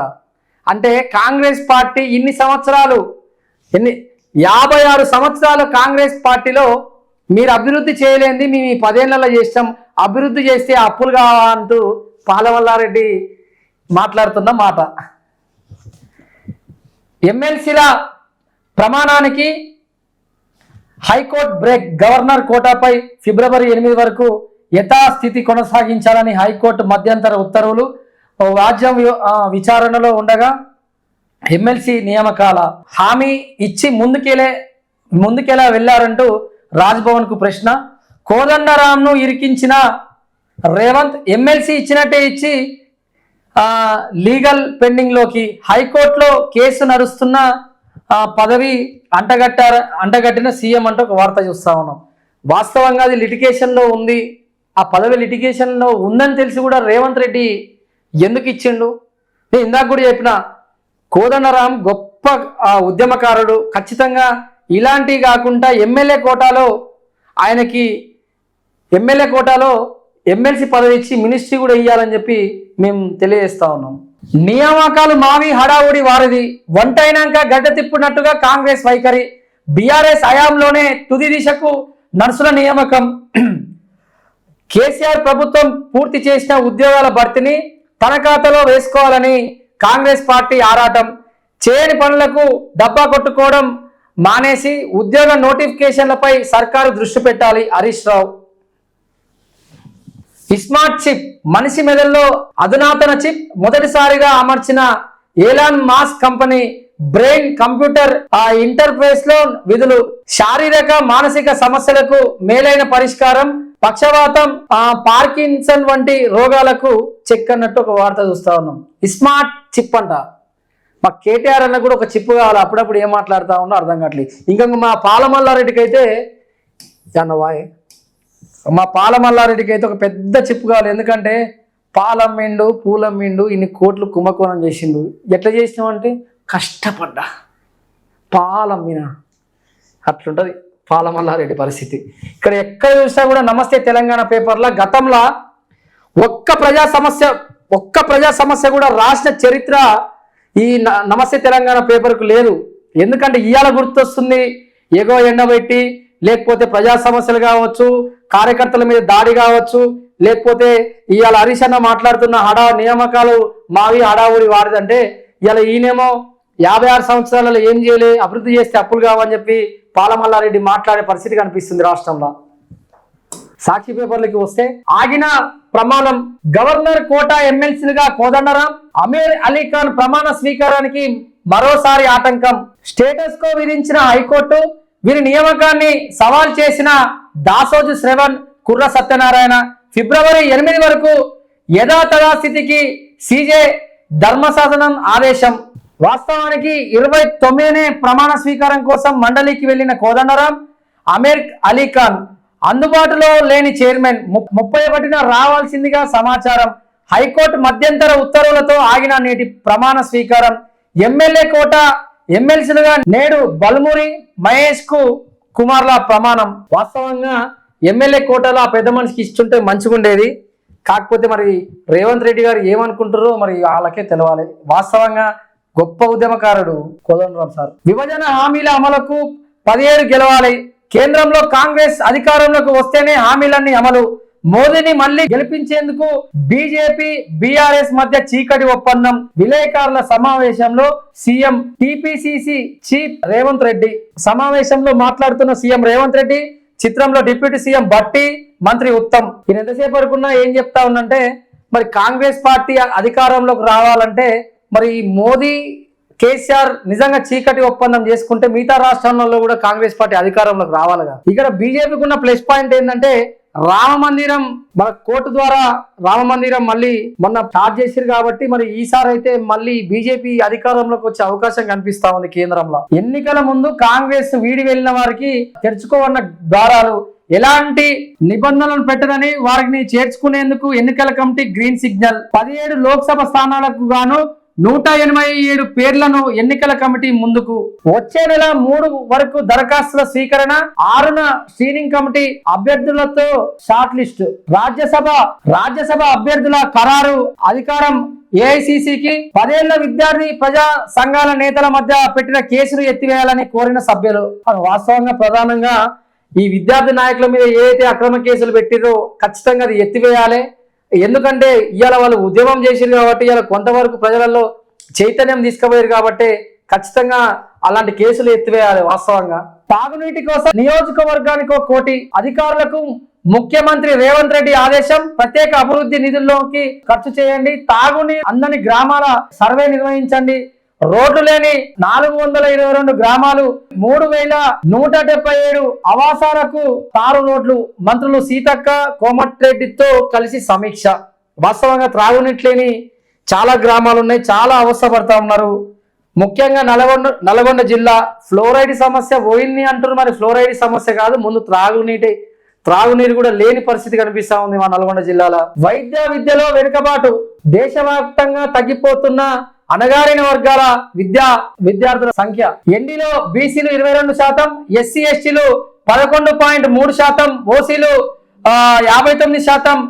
[SPEAKER 1] అంటే కాంగ్రెస్ పార్టీ ఇన్ని సంవత్సరాలు 56 సంవత్సరాలు కాంగ్రెస్ పార్టీలో మీరు అభివృద్ధి చేయలేంది మేము ఈ 10 ఏళ్లలో చేస్తాం, అభివృద్ధి చేస్తే అప్పులు కావా అంటూ పాలమల్లారెడ్డి మాట్లాడుతున్న మాట. ఎమ్మెల్సీల ప్రమాణానికి హైకోర్టు బ్రేక్. గవర్నర్ కోటాపై ఫిబ్రవరి 8 వరకు యథాస్థితి కొనసాగించాలని హైకోర్టు మధ్యంతర ఉత్తర్వులు. రాజ్యం విచారణలో ఉండగా ఎమ్మెల్సీ నియామకాల హామీ ఇచ్చి ముందుకెలా వెళ్లారంటూ రాజ్భవన్కు ప్రశ్న. కోదండరాంను ఇరికించిన రేవంత్ ఎమ్మెల్సీ ఇచ్చినట్టే ఇచ్చి లీగల్ పెండింగ్లోకి. హైకోర్టులో కేసు నడుస్తున్న పదవి అంటగట్టిన సీఎం అంటూ ఒక వార్త చూస్తా ఉన్నాం. వాస్తవంగా అది లిటిగేషన్లో ఉంది, ఆ పదవి లిటిగేషన్లో ఉందని తెలిసి కూడా రేవంత్ రెడ్డి ఎందుకు ఇచ్చిండు? నేను ఇందాక కూడా చెప్పిన కోదండరాం గొప్ప ఉద్యమకారుడు, ఖచ్చితంగా ఇలాంటివి కాకుండా ఎమ్మెల్యే కోటాలో ఆయనకి ఎమ్మెల్సీ పదవి ఇచ్చి మినిస్ట్రీ కూడా ఇవ్వాలని చెప్పి మేము తెలియజేస్తా ఉన్నాం. నియామకాలు మావి హడావుడి వారిది, వంటైనాక గడ్డ తిప్పునట్టుగా కాంగ్రెస్ వైఖరి. బీఆర్ఎస్ హయాంలోనే తుది దిశకు నర్సుల నియామకం. కేసీఆర్ ప్రభుత్వం పూర్తి చేసిన ఉద్యోగాల భర్తీని తన ఖాతాలో వేసుకోవాలని కాంగ్రెస్ పార్టీ ఆరాటం. చేయని పనులకు డబ్బా కొట్టుకోవడం మానేసి ఉద్యోగ నోటిఫికేషన్లపై సర్కారు దృష్టి పెట్టాలి. హరీష్ రావు. స్మార్ట్ చిప్, మనిషి మెదడులో అధునాతన చిప్ మొదటిసారిగా అమర్చిన Elon Musk company brain computer interface లో విధులు. శారీరక మానసిక సమస్యలకు మేలైన పరిష్కారం. పక్షవాతం, పార్కిన్సన్ వంటి రోగాలకు చెక్ అన్నట్టు ఒక వార్త చూస్తా ఉన్నాం. స్మార్ట్ చిప్ అంట. మా కేటీఆర్ అన్న కూడా ఒక చిప్ కావాలి. అప్పుడప్పుడు ఏం మాట్లాడుతూ ఉన్నా అర్థం కావట్లేదు. ఇంకా మా పాలమల్లారెడ్డికి అయితే ఒక పెద్ద చిప్ కావాలి. ఎందుకంటే పాలమ్మిండు, పూలమ్మిండు, ఇన్ని కోట్లు కుంభకోణం చేసిండు. ఎట్లా చేసినామంటే కష్టపడ్డా పాలమ్మిన, అట్లుంటుంది పాలమల్లారెడ్డి పరిస్థితి. ఇక్కడ ఎక్కడ చూసినా కూడా నమస్తే తెలంగాణ పేపర్లో గతంలో ఒక్క ప్రజా సమస్య కూడా రాసిన చరిత్ర ఈ నమస్తే తెలంగాణ పేపర్కు లేదు. ఎందుకంటే ఇవాళ గుర్తొస్తుంది ఎగో ఎండబెట్టి, లేకపోతే ప్రజా సమస్యలు కావచ్చు, కార్యకర్తల మీద దాడి కావచ్చు, లేకపోతే ఇవాళ హరీష్ అన్న మాట్లాడుతున్న నియామకాలు మావి హడావుడి వారిదంటే ఇవాళ ఈయనేమో 56 సంవత్సరాలలో ఏం చేయలే, అభివృద్ధి చేస్తే అప్పులు కావని చెప్పి పాలమల్లారెడ్డి మాట్లాడే పరిస్థితి కనిపిస్తుంది రాష్ట్రంలో. సాక్షి పేపర్లకి వస్తే ఆగిన ప్రమాణం. గవర్నర్ కోటా ఎమ్మెల్సీలుగా కోదండరాం, అమీర్ అలీఖాన్ ప్రమాణ స్వీకారానికి మరోసారి ఆటంకం. స్టేటస్ కో విధించిన హైకోర్టు, వీరి నియామకాన్ని సవాల్ చేసిన దాసోజు శ్రవణ్, కుర్ర సత్యనారాయణ. ఫిబ్రవరి 8 వరకు యథాతథాస్థితికి సీజే ధర్మశాసనం ఆదేశం. వాస్తవానికి 29నే ప్రమాణ స్వీకారం కోసం మండలికి వెళ్లిన కోదండరాం, అమీర్ అలీఖాన్ అందుబాటులో లేని చైర్మన్ 31న రావాల్సిందిగా సమాచారం. హైకోర్టు మధ్యంతర ఉత్తర్వులతో ఆగిన నేటి ప్రమాణ స్వీకారం. ఎమ్మెల్యే కోట ఎమ్మెల్సీలుగా నేడు బల్మూరి మహేష్ కుమార్ల ప్రమాణం. వాస్తవంగా ఎమ్మెల్యే కోటలో ఆ పెద్ద మనిషికి ఇస్తుంటే మంచిగుండేది. కాకపోతే మరి రేవంత్ రెడ్డి గారు ఏమనుకుంటారో మరి వాళ్ళకే తెలవాలి. వాస్తవంగా గొప్ప ఉద్యమకారుడు కోదండరాం సార్. విభజన హామీల అమలుకు 17 గెలవాలి. కేంద్రంలో కాంగ్రెస్ అధికారంలోకి వస్తేనే హామీలన్నీ అమలు. మోదీని మళ్లీ గెలిపించేందుకు బీజేపీ బీఆర్ఎస్ మధ్య చీకటి ఒప్పందం. విలేకరుల సమావేశంలో CM TPCC chief Revanth Reddy. సమావేశంలో మాట్లాడుతున్న సీఎం రేవంత్ రెడ్డి, చిత్రంలో డిప్యూటీ సీఎం భట్టి, మంత్రి ఉత్తమ్. ఈయన ఎంతసేపు వరకున్నా ఏం చెప్తా ఉన్నంటే మరి కాంగ్రెస్ పార్టీ అధికారంలోకి రావాలంటే మరి మోదీ కేసీఆర్ నిజంగా చీకటి ఒప్పందం చేసుకుంటే మిగతా రాష్ట్రాలలో కూడా కాంగ్రెస్ పార్టీ అధికారంలోకి రావాలిగా. ఇక్కడ బీజేపీకి ఉన్న ప్లస్ పాయింట్ ఏంటంటే రామ మందిరం మన కోర్టు ద్వారా రామ మందిరం మళ్ళీ మొన్న స్టార్ట్ చేశారు కాబట్టి మరి ఈసారి అయితే మళ్ళీ బీజేపీ అధికారంలోకి వచ్చే అవకాశం కనిపిస్తా ఉంది కేంద్రంలో. ఎన్నికల ముందు కాంగ్రెస్ వీడి వెళ్ళిన వారికి తెరుచుకోవన్న ద్వారాలు ఎలాంటి నిబంధనలు పెట్టదని వారిని చేర్చుకునేందుకు ఎన్నికల కమిటీ గ్రీన్ సిగ్నల్. 17 లోక్సభ స్థానాలకు గాను 187 పేర్లను ఎన్నికల కమిటీ ముందుకు. వచ్చే నెల 3 వరకు దరఖాస్తుల స్వీకరణ. 6న స్క్రీనింగ్ కమిటీ అభ్యర్థులతో షార్ట్ లిస్ట్. రాజ్యసభ అభ్యర్థుల ఖరారు అధికారం ఏఐసిసికి. 10 ఏళ్ల విద్యార్థి ప్రజా సంఘాల నేతల మధ్య పెట్టిన కేసులు ఎత్తివేయాలని కోరిన సభ్యులు. వాస్తవంగా ప్రధానంగా ఈ విద్యార్థి నాయకుల మీద ఏదైతే అక్రమ కేసులు పెట్టిరో ఖచ్చితంగా అది ఎత్తివేయాలి. ఎందుకంటే ఇవాళ వాళ్ళు ఉద్యమం చేసిరు కాబట్టి ఇవాళ కొంతవరకు ప్రజలలో చైతన్యం తీసుకుపోయారు కాబట్టి ఖచ్చితంగా అలాంటి కేసులు ఎత్తివేయాలి. వాస్తవంగా తాగునీటి కోసం నియోజకవర్గానికి 1 కోటి అధికారులకు ముఖ్యమంత్రి రేవంత్ రెడ్డి ఆదేశం. ప్రత్యేక అభివృద్ధి నిధుల్లోకి ఖర్చు చేయండి. తాగునీరు అందని గ్రామాల సర్వే నిర్వహించండి. రోడ్లు లేని 422 గ్రామాలు, 3177 ఆవాసాలకు తారు రోడ్లు. మంత్రులు సీతక్క, కోమటిరెడ్డితో కలిసి సమీక్ష. వాస్తవంగా త్రాగునీటి లేని చాలా గ్రామాలు ఉన్నాయి, చాలా అవస్థపడతా ఉన్నారు. ముఖ్యంగా నల్గొండ జిల్లా ఫ్లోరైడ్ సమస్య పోయింది అంటారు. మరి ఫ్లోరైడ్ సమస్య కాదు, ముందు త్రాగునీరు కూడా లేని పరిస్థితి కనిపిస్తా ఉంది మా నల్గొండ జిల్లాలో. విద్యలో వెనుకబాటు. దేశవ్యాప్తంగా తగ్గిపోతున్న అణగారిన వర్గాల విద్యార్థుల సంఖ్య. ఎన్డీలో బీసీలు 22%, ఎస్సీ ఎస్టీలు 11.3%, ఓసీలు 59%,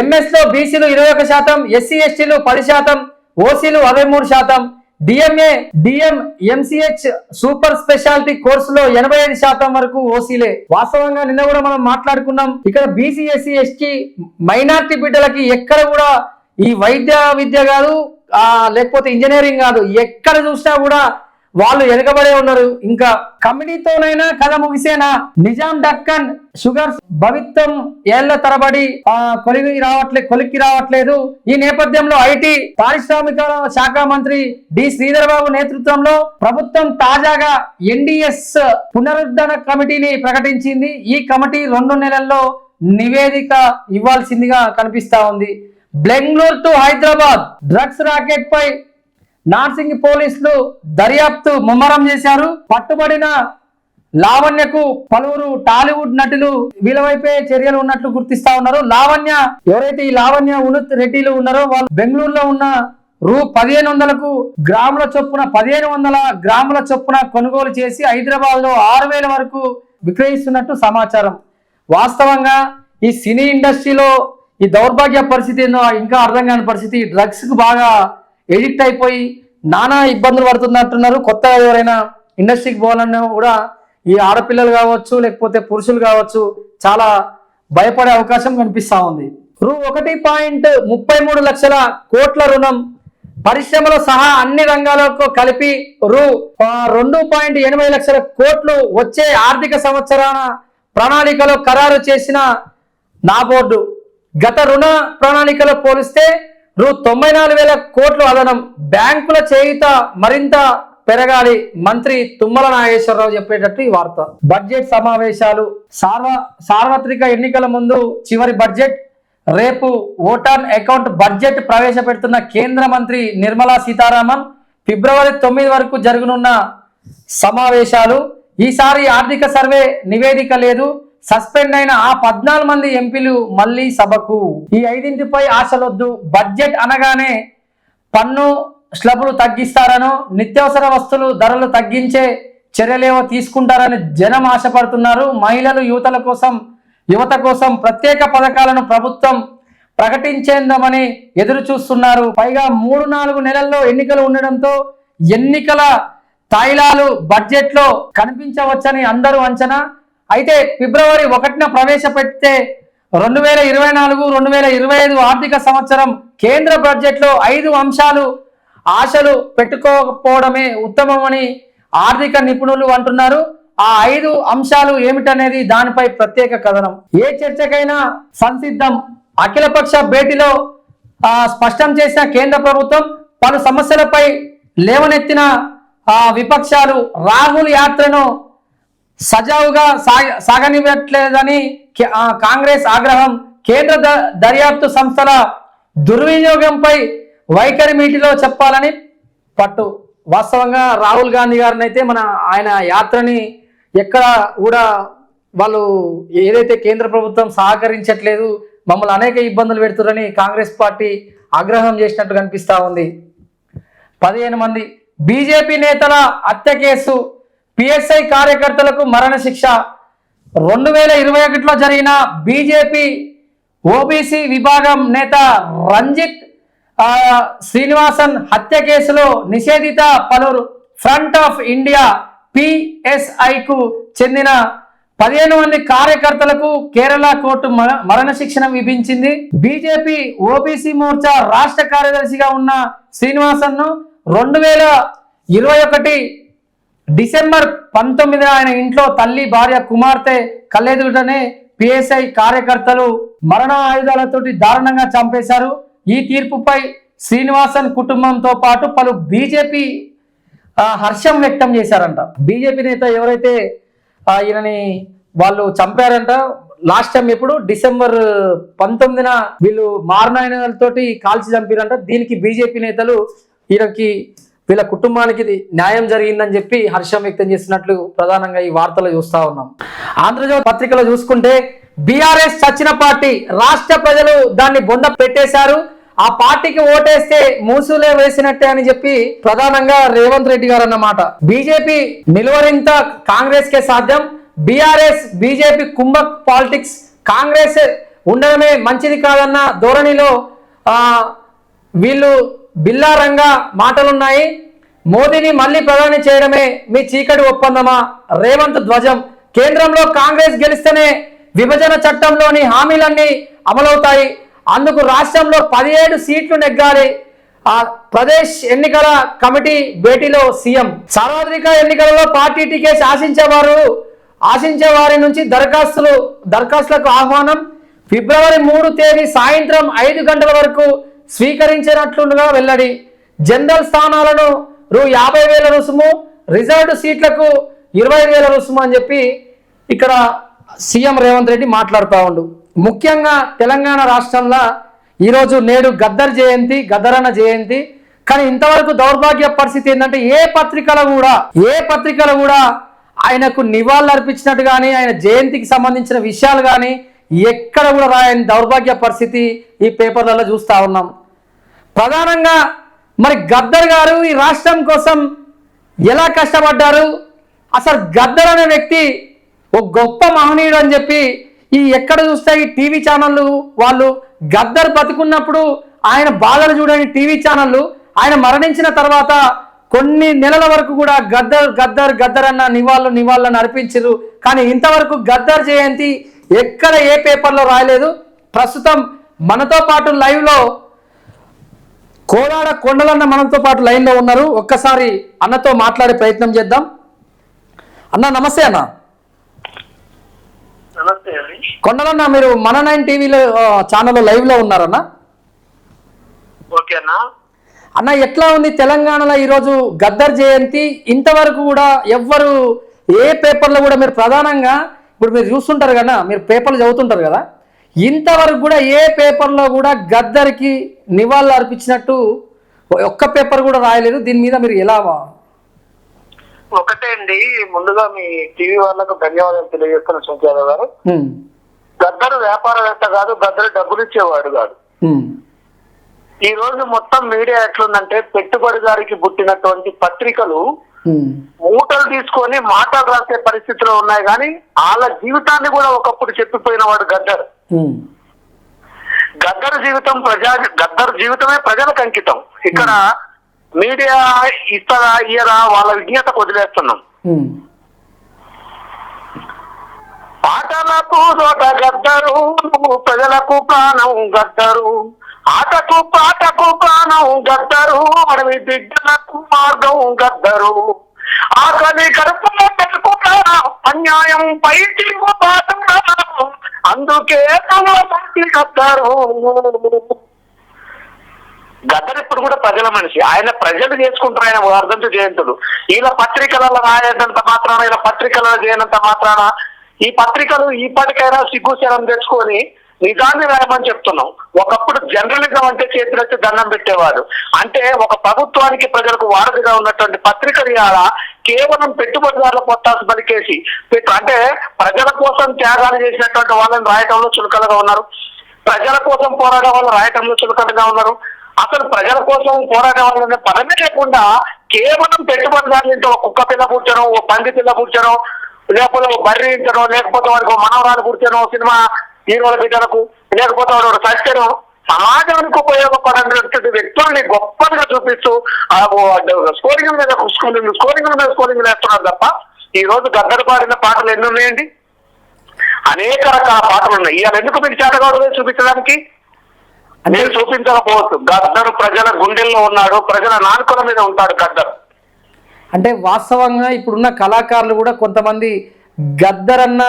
[SPEAKER 1] ఎంఎస్ లో బీసీలు 21%, ఎస్సీ ఎస్టీలు 10%, ఓసీలు 63%, ఎంసీహెచ్ సూపర్ స్పెషాలిటీ కోర్సులో 85% వరకు ఓసీలే. వాస్తవంగా నిన్న కూడా మనం మాట్లాడుకున్నాం. ఇక్కడ బీసీ ఎస్సీ ఎస్టీ మైనార్టీ బిడ్డలకి ఎక్కడ కూడా ఈ విద్య కాదు, లేకపోతే ఇంజనీరింగ్ కాదు, ఎక్కడ చూసినా కూడా వాళ్ళు వెనుకబడే ఉన్నారు. ఇంకా కమిటీతోనైనా కథ ముగిసేనా? నిజాం దక్కన్ షుగర్స్ భవిత్వం ఏళ్ల తరబడి కొలిక్కి రావట్లేదు. ఈ నేపథ్యంలో ఐటీ పారిశ్రామిక శాఖ మంత్రి డి శ్రీధర్ బాబు నేతృత్వంలో ప్రభుత్వం తాజాగా ఎన్డీఎస్ పునరుద్ధరణ కమిటీని ప్రకటించింది. ఈ కమిటీ 2 నెలల్లో నివేదిక ఇవ్వాల్సిందిగా కనిపిస్తా ఉంది. Bengaluru to Hyderabad drugs racket పై నార్సింగ్ పోలీసులు దర్యాప్తు ముమ్మరం చేశారు. పట్టుబడిన లావణ్యకు పలువురు టాలీవుడ్ నటులు వీళ్ళవైపే చర్యలు ఉన్నట్లు గుర్తిస్తా ఉన్నారు. ఎవరైతే ఈ లావణ్య ఉనుత్ రెడ్డిలు ఉన్నారో వాళ్ళు బెంగళూరులో ఉన్న రూ 1500 గ్రాముల చొప్పున 1500 గ్రాముల చొప్పున కొనుగోలు చేసి హైదరాబాద్ లో 6000 వరకు విక్రయిస్తున్నట్టు సమాచారం. వాస్తవంగా ఈ సినీ ఇండస్ట్రీలో ఈ దౌర్భాగ్య పరిస్థితి ఏందో ఇంకా అర్థం కాని పరిస్థితి. డ్రగ్స్ కు బాగా ఎడిక్ట్ అయిపోయి నానా ఇబ్బందులు పడుతున్నట్టున్నారు. కొత్తగా ఎవరైనా ఇండస్ట్రీకి పోవాలన్నా కూడా ఈ ఆడపిల్లలు కావచ్చు, లేకపోతే పురుషులు కావచ్చు, చాలా భయపడే అవకాశం కనిపిస్తా ఉంది. రూ 1.33 లక్షల కోట్ల రుణం. పరిశ్రమలో సహా అన్ని రంగాలకు కలిపి రూ 2.80 లక్షల కోట్లు వచ్చే ఆర్థిక సంవత్సరాల ప్రణాళికలో ఖరారు చేసిన నాబోర్డు. గత రుణ ప్రణాళికలో పోలిస్తే రూ 94,000 కోట్లు అదనం. బ్యాంకుల చేయుత మరింత పెరగాలి. మంత్రి తుమ్మల నాగేశ్వరరావు చెప్పేటట్టు ఈ వార్త. బడ్జెట్ సమావేశాలు. సార్వత్రిక ఎన్నికల ముందు చివరి బడ్జెట్. రేపు ఓటాన్ అకౌంట్ బడ్జెట్ ప్రవేశపెడుతున్న కేంద్ర మంత్రి నిర్మలా సీతారామన్. ఫిబ్రవరి 9 వరకు జరగనున్న సమావేశాలు. ఈసారి ఆర్థిక సర్వే నివేదిక లేదు. సస్పెండ్ అయిన ఆ 14 మంది ఎంపీలు మళ్ళీ సభకు. ఈ 5పై ఆశలొద్దు. బడ్జెట్ అనగానే పన్ను స్లబులు తగ్గిస్తారనో, నిత్యావసర వస్తువులు ధరలు తగ్గించే చర్యలేవో తీసుకుంటారని జనం ఆశపడుతున్నారు. మహిళలు యువత కోసం ప్రత్యేక పథకాలను ప్రభుత్వం ప్రకటించేందమని ఎదురు చూస్తున్నారు. పైగా 3-4 నెలల్లో ఎన్నికలు ఉండడంతో ఎన్నికల తాయిలాలు బడ్జెట్ లో కనిపించవచ్చని అందరూ అంచనా. అయితే ఫిబ్రవరి 1న ప్రవేశపెడితే 2024-2025 ఆర్థిక సంవత్సరం కేంద్ర బడ్జెట్ లో 5 అంశాలు ఆశలు పెట్టుకోకపోవడమే ఉత్తమమని ఆర్థిక నిపుణులు అంటున్నారు. ఆ 5 అంశాలు ఏమిటనేది దానిపై ప్రత్యేక కథనం. ఏ చర్చకైనా సంసిద్ధం. అఖిలపక్ష భేటీలో స్పష్టం చేసిన కేంద్ర ప్రభుత్వం పలు సమస్యలపై లేవనెత్తిన విపక్షాలు రాహుల్ యాత్రను సజావుగా సాగనివ్వట్లేదని కాంగ్రెస్ ఆగ్రహం. కేంద్ర దర్యాప్తు సంస్థల దుర్వినియోగంపై వైఖరి మీటిలో చెప్పాలని పట్టు. వాస్తవంగా రాహుల్ గాంధీ గారిని అయితే ఆయన యాత్రని ఎక్కడ కూడా వాళ్ళు ఏదైతే కేంద్ర ప్రభుత్వం సహకరించట్లేదు, మమ్మల్ని అనేక ఇబ్బందులు పెడుతున్నారని కాంగ్రెస్ పార్టీ ఆగ్రహం చేసినట్టు కనిపిస్తూ ఉంది. 15 మంది బీజేపీ నేతల హత్య కేసు, పిఎస్ఐ కార్యకర్తలకు మరణశిక్ష. 2021లో జరిగిన బీజేపీ ఓబీసీ విభాగం నేత రంజిత్ శ్రీనివాసన్ హత్య కేసులో నిషేధిత పలువురు ఫ్రంట్ ఆఫ్ ఇండియా పిఎస్ఐకు చెందిన 15 మంది కార్యకర్తలకు కేరళ కోర్టు మరణశిక్షణ విధించింది. బీజేపీ ఓబీసీ మోర్చా రాష్ట్ర కార్యదర్శిగా ఉన్న శ్రీనివాసన్ ను 2021 డిసెంబర్ 19 ఆయన ఇంట్లో తల్లి, భార్య, కుమార్తె కళ్ళెదుటనే పిఎస్ఐ కార్యకర్తలు మరణ ఆయుధాలతోటి దారుణంగా చంపేశారు. ఈ తీర్పుపై శ్రీనివాసన్ కుటుంబంతో పాటు పలు బీజేపీ హర్షం వ్యక్తం చేశారంట. బీజేపీ నేత ఎవరైతే ఈయనని వాళ్ళు చంపారంట లాస్ట్ టైం ఎప్పుడు డిసెంబర్ 19న వీళ్ళు మారణాయుధాలతోటి కాల్చి చంపారంట. దీనికి బీజేపీ నేతలు వీళ్ళ కుటుంబానికి న్యాయం జరిగిందని చెప్పి హర్షం వ్యక్తం చేసినట్లు ప్రధానంగా ఈ వార్తలు చూస్తా ఉన్నాం. ఆంధ్రజ్యోతి పత్రికలో చూసుకుంటే బీఆర్ఎస్ చచ్చిన పార్టీ, రాష్ట్ర ప్రజలు దాన్ని బొంద పెట్టేశారు, ఆ పార్టీకి ఓటేస్తే మూసులే వేసినట్టే అని చెప్పి ప్రధానంగా రేవంత్ రెడ్డి గారు అన్నమాట. బీజేపీ నిలువరింత కాంగ్రెస్ కే సాధ్యం. బీఆర్ఎస్ బీజేపీ కుంభక్ పాలిటిక్స్, కాంగ్రెస్ ఉండడమే మంచిది కాదన్న ధోరణిలో వీళ్ళు బిల్లారంగా మాటలున్నాయి. మోదీని మళ్ళీ ప్రధాని చేయడమే మీ చీకటి ఒప్పందమా? రేవంత్ ధ్వజం. కేంద్రంలో కాంగ్రెస్ గెలిస్తేనే విభజన చట్టంలోని హామీలన్నీ అమలవుతాయి, అందుకు రాష్ట్రంలో 17 సీట్లు నెగ్గాలి. ప్రదేశ్ ఎన్నికల కమిటీ భేటీలో సీఎం. సార్వత్రిక ఎన్నికలలో పార్టీ టికెట్స్ ఆశించే వారి నుంచి దరఖాస్తులకు ఆహ్వానం. ఫిబ్రవరి 3 తేదీ సాయంత్రం 5 గంటల వరకు స్వీకరించినట్లుగా వెల్లడి. జనరల్ స్థానాలను రూ. 50,000 రుసుము, రిజర్వ్డ్ సీట్లకు 20,000 రుసుము అని చెప్పి ఇక్కడ సీఎం రేవంత్ రెడ్డి మాట్లాడుతూ ఉండు. ముఖ్యంగా తెలంగాణ రాష్ట్రంలో ఈరోజు నేడు గద్దరన్న జయంతి. కానీ ఇంతవరకు దౌర్భాగ్య పరిస్థితి ఏంటంటే ఏ పత్రికలు కూడా ఆయనకు నివాళులు అర్పించినట్టు కానీ ఆయన జయంతికి సంబంధించిన విషయాలు కానీ ఎక్కడ కూడా రాయని దౌర్భాగ్య పరిస్థితి ఈ పేపర్లలో చూస్తూ ఉన్నాం. ప్రధానంగా మరి గద్దర్ గారు ఈ రాష్ట్రం కోసం ఎలా కష్టపడ్డారు, అసలు గద్దర్ అనే వ్యక్తి ఒక గొప్ప మహనీయుడు అని చెప్పి ఎక్కడ చూస్తే ఈ టీవీ ఛానళ్ళు వాళ్ళు గద్దర్ బతుకున్నప్పుడు ఆయన బాధలు చూడని టీవీ ఛానళ్ళు ఆయన మరణించిన తర్వాత కొన్ని నెలల వరకు కూడా గద్దర్ అన్న నివాళులను అర్పించారు. కానీ ఇంతవరకు గద్దర్ జయంతి ఎక్కడ ఏ పేపర్లో రాయలేదు. ప్రస్తుతం మనతో పాటు లైవ్ లో కోదాడ కొండలన్న మనతో పాటు లైన్ లో ఉన్నారు. ఒక్కసారి అన్నతో మాట్లాడే ప్రయత్నం చేద్దాం. అన్న నమస్తే. అన్న కొండలన్న, మీరు మన 9 టీవీలో ఛానల్లో లైవ్ లో ఉన్నారన్న. అన్న ఎట్లా ఉంది తెలంగాణలో ఈరోజు గద్దర్ జయంతి? ఇంతవరకు కూడా ఎవ్వరు ఏ పేపర్లో కూడా మీరు ప్రధానంగా ఇప్పుడు మీరు చూస్తుంటారు కదా, మీరు పేపర్లు చదువుతుంటారు కదా, ఇంతవరకు కూడా ఏ పేపర్లో కూడా గద్దర్కి నివాళులు అర్పించినట్టు ఒక్క పేపర్ కూడా రాయలేదు. దీని మీద మీరు ఎలా?
[SPEAKER 2] ఒకటే అండి, ముందుగా మీ టీవీ వాళ్ళకు ధన్యవాదాలు తెలియజేస్తున్న శంకర్ గారు. గద్దరు వ్యాపారవేత్త కాదు, గద్దరు డబ్బులు ఇచ్చేవాడు కాదు. ఈ రోజు మొత్తం మీడియా ఎట్లుందంటే పెట్టుబడిదారికి పుట్టినటువంటి పత్రికలు మూటలు తీసుకొని మాటలు రాసే పరిస్థితిలో ఉన్నాయి, కానీ వాళ్ళ జీవితాన్ని కూడా ఒకప్పుడు చెప్పిపోయిన వాడు గద్దరు. గద్దరు జీవితమే ప్రజలకు అంకితం. ఇక్కడ మీడియా ఇస్తారా ఇయ్యరా వాళ్ళ విజ్ఞతకు వదిలేస్తున్నాం. పాటలకు తోట గద్దరు, ప్రజలకు ప్రాణం గద్దరు, ఆటకు పాటకు ప్రాణం గద్దరు, అడవి బిడ్డలకు మార్గం గద్దరు, ఆకలి కడుపులో పెట్టుకున్నా అన్యాయం పై అందుకే గద్దరు. గద్దరు ఇప్పుడు కూడా ప్రజల మనిషి. ఆయన ప్రజలు చేసుకుంటారు ఆయన వర్ధంతి జయంతులు. ఇలా పత్రికలలో రాయనంత మాత్రాన, ఇలా పత్రికలలో చేయనంత మాత్రాన ఈ పత్రికలు ఇప్పటికైనా సిగ్గుశరం తెచ్చుకొని నిజాన్ని రాయమని చెప్తున్నాం. ఒకప్పుడు జర్నలిజం అంటే చేతులెత్తి దండం పెట్టేవాడు. అంటే ఒక ప్రభుత్వానికి ప్రజలకు వారధిగా ఉన్నటువంటి పత్రికలు ఇవాళ కేవలం పెట్టుబడిదారుల పొత్తాసు పలికేసి అంటే ప్రజల కోసం త్యాగాలు చేసినటువంటి వాళ్ళని రాయటంలో చులకలుగా ఉన్నారు, ప్రజల కోసం పోరాడే వాళ్ళు రాయటంలో చులకలుగా ఉన్నారు. అసలు ప్రజల కోసం పోరాడే వాళ్ళనే పదమే లేకుండా కేవలం పెట్టుబడిదారులు ఇంట్లో ఒక కుక్క పిల్ల పుట్టడం, ఓ పంది పిల్ల పుట్టడం, లేకపోతే బర్రె ఇంచడం, లేకపోతే వాడికి మనవరాలు పుట్టడం, సినిమా హీరోల బిడ్డలకు, లేకపోతే వాడు సత్యడం, సమాజానికి ఉపయోగపడినటువంటి వ్యక్తుల్ని గొప్పగా చూపిస్తూ స్కోరింగ్ మీద స్కోరింగ్ వేస్తున్నారు తప్ప ఈ రోజు గద్దరు పాడిన పాటలు ఎన్ని ఉన్నాయండి? అనేక రకాల పాటలు ఉన్నాయి. ఇవాళ ఎందుకు మీకు చేతగాడు చూపించడానికి? నేను చూపించకపోవచ్చు. గద్దరు ప్రజల గుండెల్లో ఉన్నాడు, ప్రజల నాలుకల మీద ఉంటాడు గద్దరు.
[SPEAKER 1] అంటే వాస్తవంగా ఇప్పుడున్న కళాకారులు కూడా కొంతమంది గద్దరన్న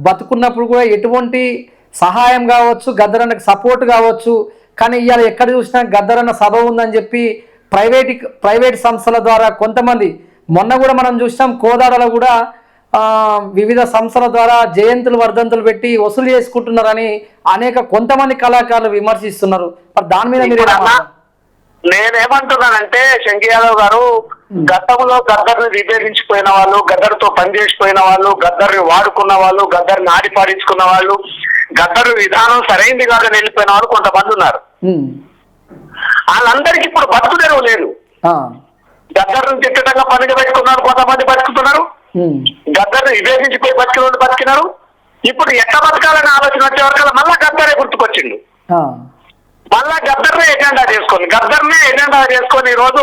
[SPEAKER 1] బతుకున్నప్పుడు కూడా ఎటువంటి సహాయం కావచ్చు, గద్దరన్నకు సపోర్ట్ కావచ్చు, కానీ ఇవాళ ఎక్కడ చూసినా గద్దరన్న సభ ఉందని చెప్పి ప్రైవేట్ సంస్థల ద్వారా కొంతమంది, మొన్న కూడా మనం చూసినాం కోదాడలో కూడా వివిధ సంస్థల ద్వారా జయంతులు వర్ధంతులు పెట్టి వసూలు చేసుకుంటున్నారని కొంతమంది కళాకారులు విమర్శిస్తున్నారు. మరి దాని మీద మీరు
[SPEAKER 2] నేనేమంటున్నానంటే శంకర్ యాదవ్ గారు, గతంలో గద్దర్ని విభేదించిపోయిన వాళ్ళు, గద్దర్తో పనిచేసిపోయిన వాళ్ళు, గద్దర్ని వాడుకున్న వాళ్ళు, గద్దర్ని ఆడిపాడించుకున్న వాళ్ళు, గద్దరు విధానం సరైంది కాదని వెళ్ళిపోయిన వాళ్ళు కొంతమంది ఉన్నారు. వాళ్ళందరికీ ఇప్పుడు బతుకుదేరవు లేదు. గద్దర్ని తిట్టడంగా పనిగా పెట్టుకున్నారు కొంతమంది బతుకుతున్నారు, గద్దర్ని విభేదించిపోయి బతికిన వాళ్ళు బతికినారు. ఇప్పుడు ఎట్లా బతకాలని ఆలోచన వచ్చే వరకు మళ్ళా గద్దరే గుర్తుకొచ్చిండు. మళ్ళా గద్దర్నే ఎజెండా చేసుకొని ఈ రోజు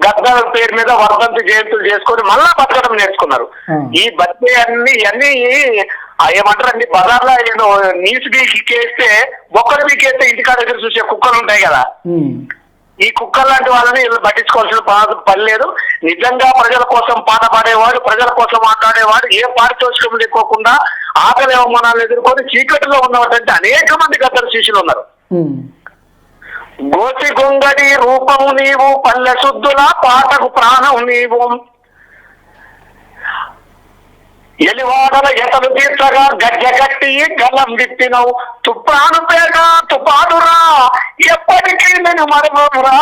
[SPEAKER 2] గద్దర్ పేరు మీద వర్ధంతి జయంతులు చేసుకొని మళ్ళా బతకడం నేర్చుకున్నారు. ఈ బతికే ఇవన్నీ ఏమంటారండి, బజార్లో నీసు బీకేస్తే బొక్కలు బీకేస్తే ఇంటికాడ దగ్గర చూసే కుక్కలు ఉంటాయి కదా, ఈ కుక్కలు లాంటి వాళ్ళని వీళ్ళు పట్టించుకోవాల్సిన పని లేదు. నిజంగా ప్రజల కోసం పాట పాడేవాడు, ప్రజల కోసం మాట్లాడేవాడు, ఏ పారితోషికం లేకోకుండా ఆకలి అవమానాలు ఎదుర్కొని చీకటిలో ఉన్నటువంటి అనేక మంది గద్దరు శిష్యులు ఉన్నారు. గోచి గొంగడి రూపం నీవు, పల్లె శుద్ధుల పాటకు ప్రాణం నీవు, ఎలివాడల ఎతలు తీర్చగా గజ్జ కట్టి గలం విప్పినవు, తుప్పాను పేట తుపాడురా ఎప్పటికీ నేను మరవరా,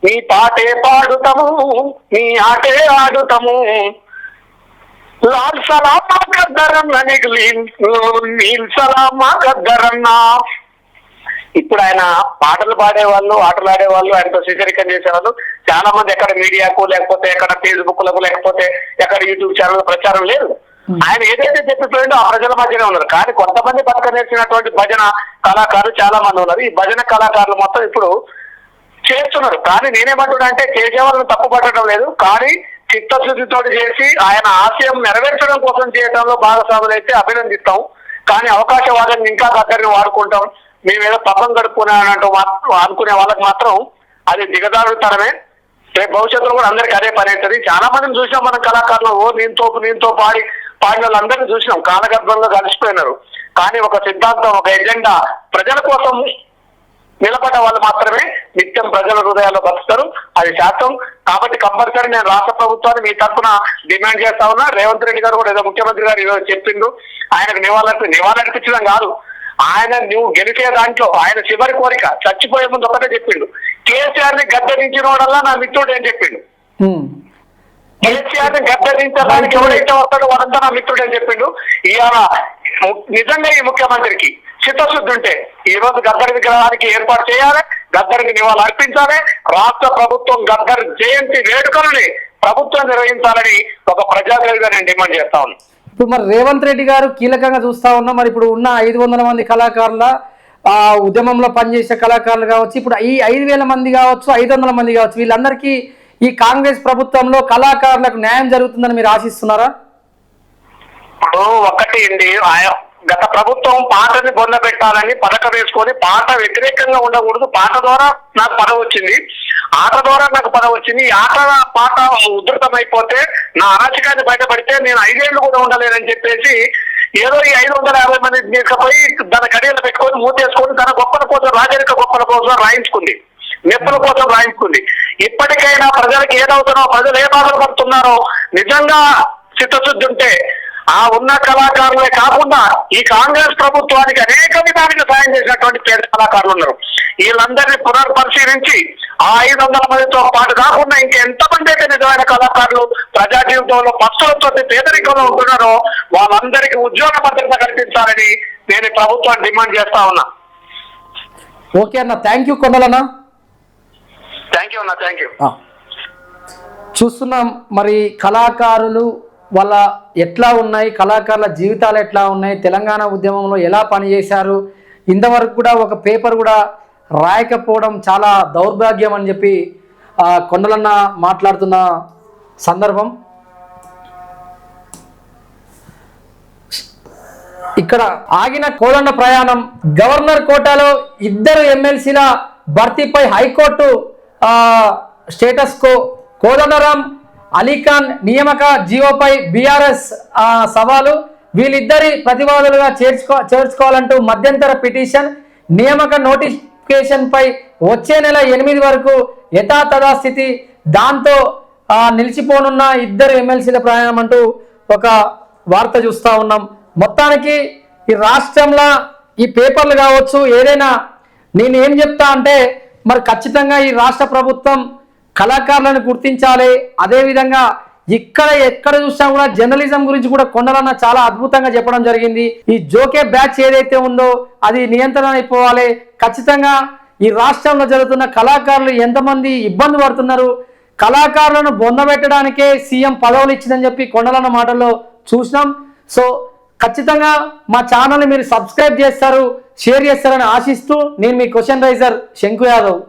[SPEAKER 2] నీ పాటే పాడుతాము నీ ఆటే ఆడుతాము, లాల్ సలామా గద్దరన్న నీల్ సలామా గద్దరన్న. ఇప్పుడు ఆయన పాటలు పాడేవాళ్ళు, ఆటలు ఆడేవాళ్ళు, ఆయనతో శిశరికం చేసేవాళ్ళు చాలా మంది ఎక్కడ మీడియాకు, లేకపోతే ఎక్కడ ఫేస్బుక్ లకు, లేకపోతే ఎక్కడ యూట్యూబ్ ఛానల్ ప్రచారం లేదు. ఆయన ఏదైతే చెప్పిపోయిందో ఆ ప్రజల మధ్యనే ఉన్నారు. కానీ కొంతమంది బతక నేర్చినటువంటి భజన కళాకారులు చాలా మంది ఉన్నారు. ఈ భజన కళాకారులు మొత్తం ఇప్పుడు చేస్తున్నారు. కానీ నేనేమంటున్నా అంటే చేసేవాళ్ళని తప్పు పట్టడం లేదు, కానీ చిత్తశుద్ధితో చేసి ఆయన ఆశయం నెరవేర్చడం కోసం చేయడంలో భాగస్వాములు అయితే అభినందిస్తాం. కానీ అవకాశవాదాన్ని ఇంకా గద్దరిని వాడుకుంటాం, మేమేదో పక్కన గడుపుకున్నానంటూ అనుకునే వాళ్ళకి మాత్రం అది దిగజారుతనమే. రేపు భవిష్యత్తులో కూడా అందరికి అదే పని అవుతుంది. చాలా మందిని చూసినాం మనం కళాకారులు, నేనుతో పాడిన వాళ్ళందరినీ చూసినాం, కాలగర్భంలో కలిసిపోయినారు. కానీ ఒక సిద్ధాంతం, ఒక ఎజెండా, ప్రజల కోసం నిలబడ్డ వాళ్ళు మాత్రమే నిత్యం ప్రజల హృదయాల్లో బతుకుతారు, అది శాస్త్రం. కాబట్టి కంపల్సరీ నేను రాష్ట్ర ప్రభుత్వాన్ని మీ తరఫున డిమాండ్ చేస్తా ఉన్నా. రేవంత్ రెడ్డి గారు కూడా ఏదో ముఖ్యమంత్రి గారు ఈరోజు చెప్పిండు, ఆయనకు నివాళులర్పించడం కాదు, ఆయన నువ్వు గెలిచే దాంట్లో ఆయన చివరి కోరిక చచ్చిపోయే ముందు ఒకటే చెప్పిండు, కేసీఆర్ ని గద్దెదించిన వాడల్లా నా మిత్రుడు అని చెప్పిండు. కేసీఆర్ ని గద్దెదించడానికి ఎవరైతే వస్తాడో వాడంతా నా మిత్రుడు అని చెప్పిండు. ఇవాళ నిజంగా ఈ ముఖ్యమంత్రికి చిత్తశుద్ధి ఉంటే ఈ రోజు గద్దర్ విగ్రహానికి ఏర్పాటు చేయాలి, గద్దరికి నివాళులు అర్పించాలి. రాష్ట్ర ప్రభుత్వం గద్దర్ జయంతి వేడుకలని ప్రభుత్వం నిర్వహించాలని ఒక ప్రజాప్రతినిధిగా నేను డిమాండ్ చేస్తా ఉన్నాను.
[SPEAKER 1] ఇప్పుడు మరి రేవంత్ రెడ్డి గారు కీలకంగా చూస్తా ఉన్నాం. మరి ఇప్పుడు ఉన్న 500 మంది కళాకారుల ఉద్యమంలో పనిచేసే కళాకారులు కావచ్చు, ఇప్పుడు ఈ 5000 మంది కావచ్చు, 500 మంది కావచ్చు, వీళ్ళందరికీ ఈ కాంగ్రెస్ ప్రభుత్వంలో కళాకారులకు న్యాయం జరుగుతుందని మీరు ఆశిస్తున్నారా?
[SPEAKER 2] ఇప్పుడు ఒకటి అండి, గత ప్రభుత్వం పాటని బొంద పెట్టాలని పథకం వేసుకొని పాట వ్యతిరేకంగా ఉండకూడదు, పాట ద్వారా నాకు పదవి వచ్చింది, ఆట ద్వారా నాకు పదవి వచ్చింది, ఈ ఆట పాట ఉధృతమైపోతే నా అరాచకాన్ని బయటపడితే నేను 5 ఏళ్ళు కూడా ఉండలేనని చెప్పేసి ఏదో ఈ 550 మంది తీసుకుపోయి దాని గడియలు పెట్టుకొని మూతేసుకొని తన గొప్పల కోసం, రాజరిక గొప్పల కోసం రాయించుకుంది, నెప్పుల కోసం రాయించుకుంది. ఇప్పటికైనా ప్రజలకు ఏదవుతున్నారో, ప్రజలు ఏ బాధలు పడుతున్నారో నిజంగా చిత్తశుద్ధి ఉంటే ఆ ఉన్న కళాకారులే కాకుండా ఈ కాంగ్రెస్ ప్రభుత్వానికి అనేక విధాలుగా సాయం చేసినటువంటి పేద కళాకారులు ఉన్నారు. వీళ్ళందరినీ పునర్పరిశీలించి ఆ 500 మందితో పాటు కాకుండా ఇంకెంతమంది అయితే నిజమైన కళాకారులు ప్రజా జీవితంలో పస్తులతో పేదరికంలో ఉంటున్నారో వాళ్ళందరికీ ఉద్యోగ భద్రత కల్పించాలని నేను ప్రభుత్వాన్ని డిమాండ్ చేస్తా ఉన్నా.
[SPEAKER 1] ఓకే అన్న, థ్యాంక్ యూ కొండలన్న.
[SPEAKER 2] థ్యాంక్ యూ అన్న, థ్యాంక్ యూ.
[SPEAKER 1] చూస్తున్నాం మరి కళాకారులు వాళ్ళ ఎట్లా ఉన్నాయి, కళాకారుల జీవితాలు ఎట్లా ఉన్నాయి, తెలంగాణ ఉద్యమంలో ఎలా పనిచేశారు, ఇంతవరకు కూడా ఒక పేపర్ కూడా రాయకపోవడం చాలా దౌర్భాగ్యం అని చెప్పి కొండలన్న మాట్లాడుతున్న సందర్భం. ఇక్కడ ఆగిన కోదండ ప్రయాణం, గవర్నర్ కోటాలో 2 ఎమ్మెల్సీల భర్తీపై high court status quo, Kodandaram Ali Khan నియామక జీవోపై బీఆర్ఎస్ సవాలు, వీళ్ళిద్దరి ప్రతివాదులుగా చేర్చుకోవాలంటూ మధ్యంతర పిటిషన్, నియామక నోటిఫికేషన్ పై వచ్చే నెల 8 వరకు యథాతథాస్థితి, దాంతో నిలిచిపోనున్న 2 ఎమ్మెల్సీల ప్రయాణం అంటూ ఒక వార్త చూస్తూ ఉన్నాం. మొత్తానికి ఈ రాష్ట్రంలో ఈ పేపర్లు కావచ్చు ఏదైనా, నేను ఏం చెప్తా అంటే మరి ఖచ్చితంగా ఈ రాష్ట్ర ప్రభుత్వం కళాకారులను గుర్తించాలి. అదేవిధంగా ఎక్కడ చూసినా కూడా జర్నలిజం గురించి కూడా కొండలన్న చాలా అద్భుతంగా చెప్పడం జరిగింది. ఈ జోకే బ్యాచ్ ఏదైతే ఉందో అది నియంత్రణ అయిపోవాలి. ఖచ్చితంగా ఈ రాష్ట్రంలో జరుగుతున్న కళాకారులు ఎంతమంది ఇబ్బంది పడుతున్నారు, కళాకారులను బొందబెట్టడానికే సీఎం పదవులు ఇచ్చిందని చెప్పి కొండలన్న మాటల్లో చూసినాం. సో ఖచ్చితంగా మా ఛానల్ని మీరు సబ్స్క్రైబ్ చేస్తారు, షేర్ చేస్తారని ఆశిస్తూ నేను మీ క్వశ్చన్ రైజర్ శంకు యాదవ్.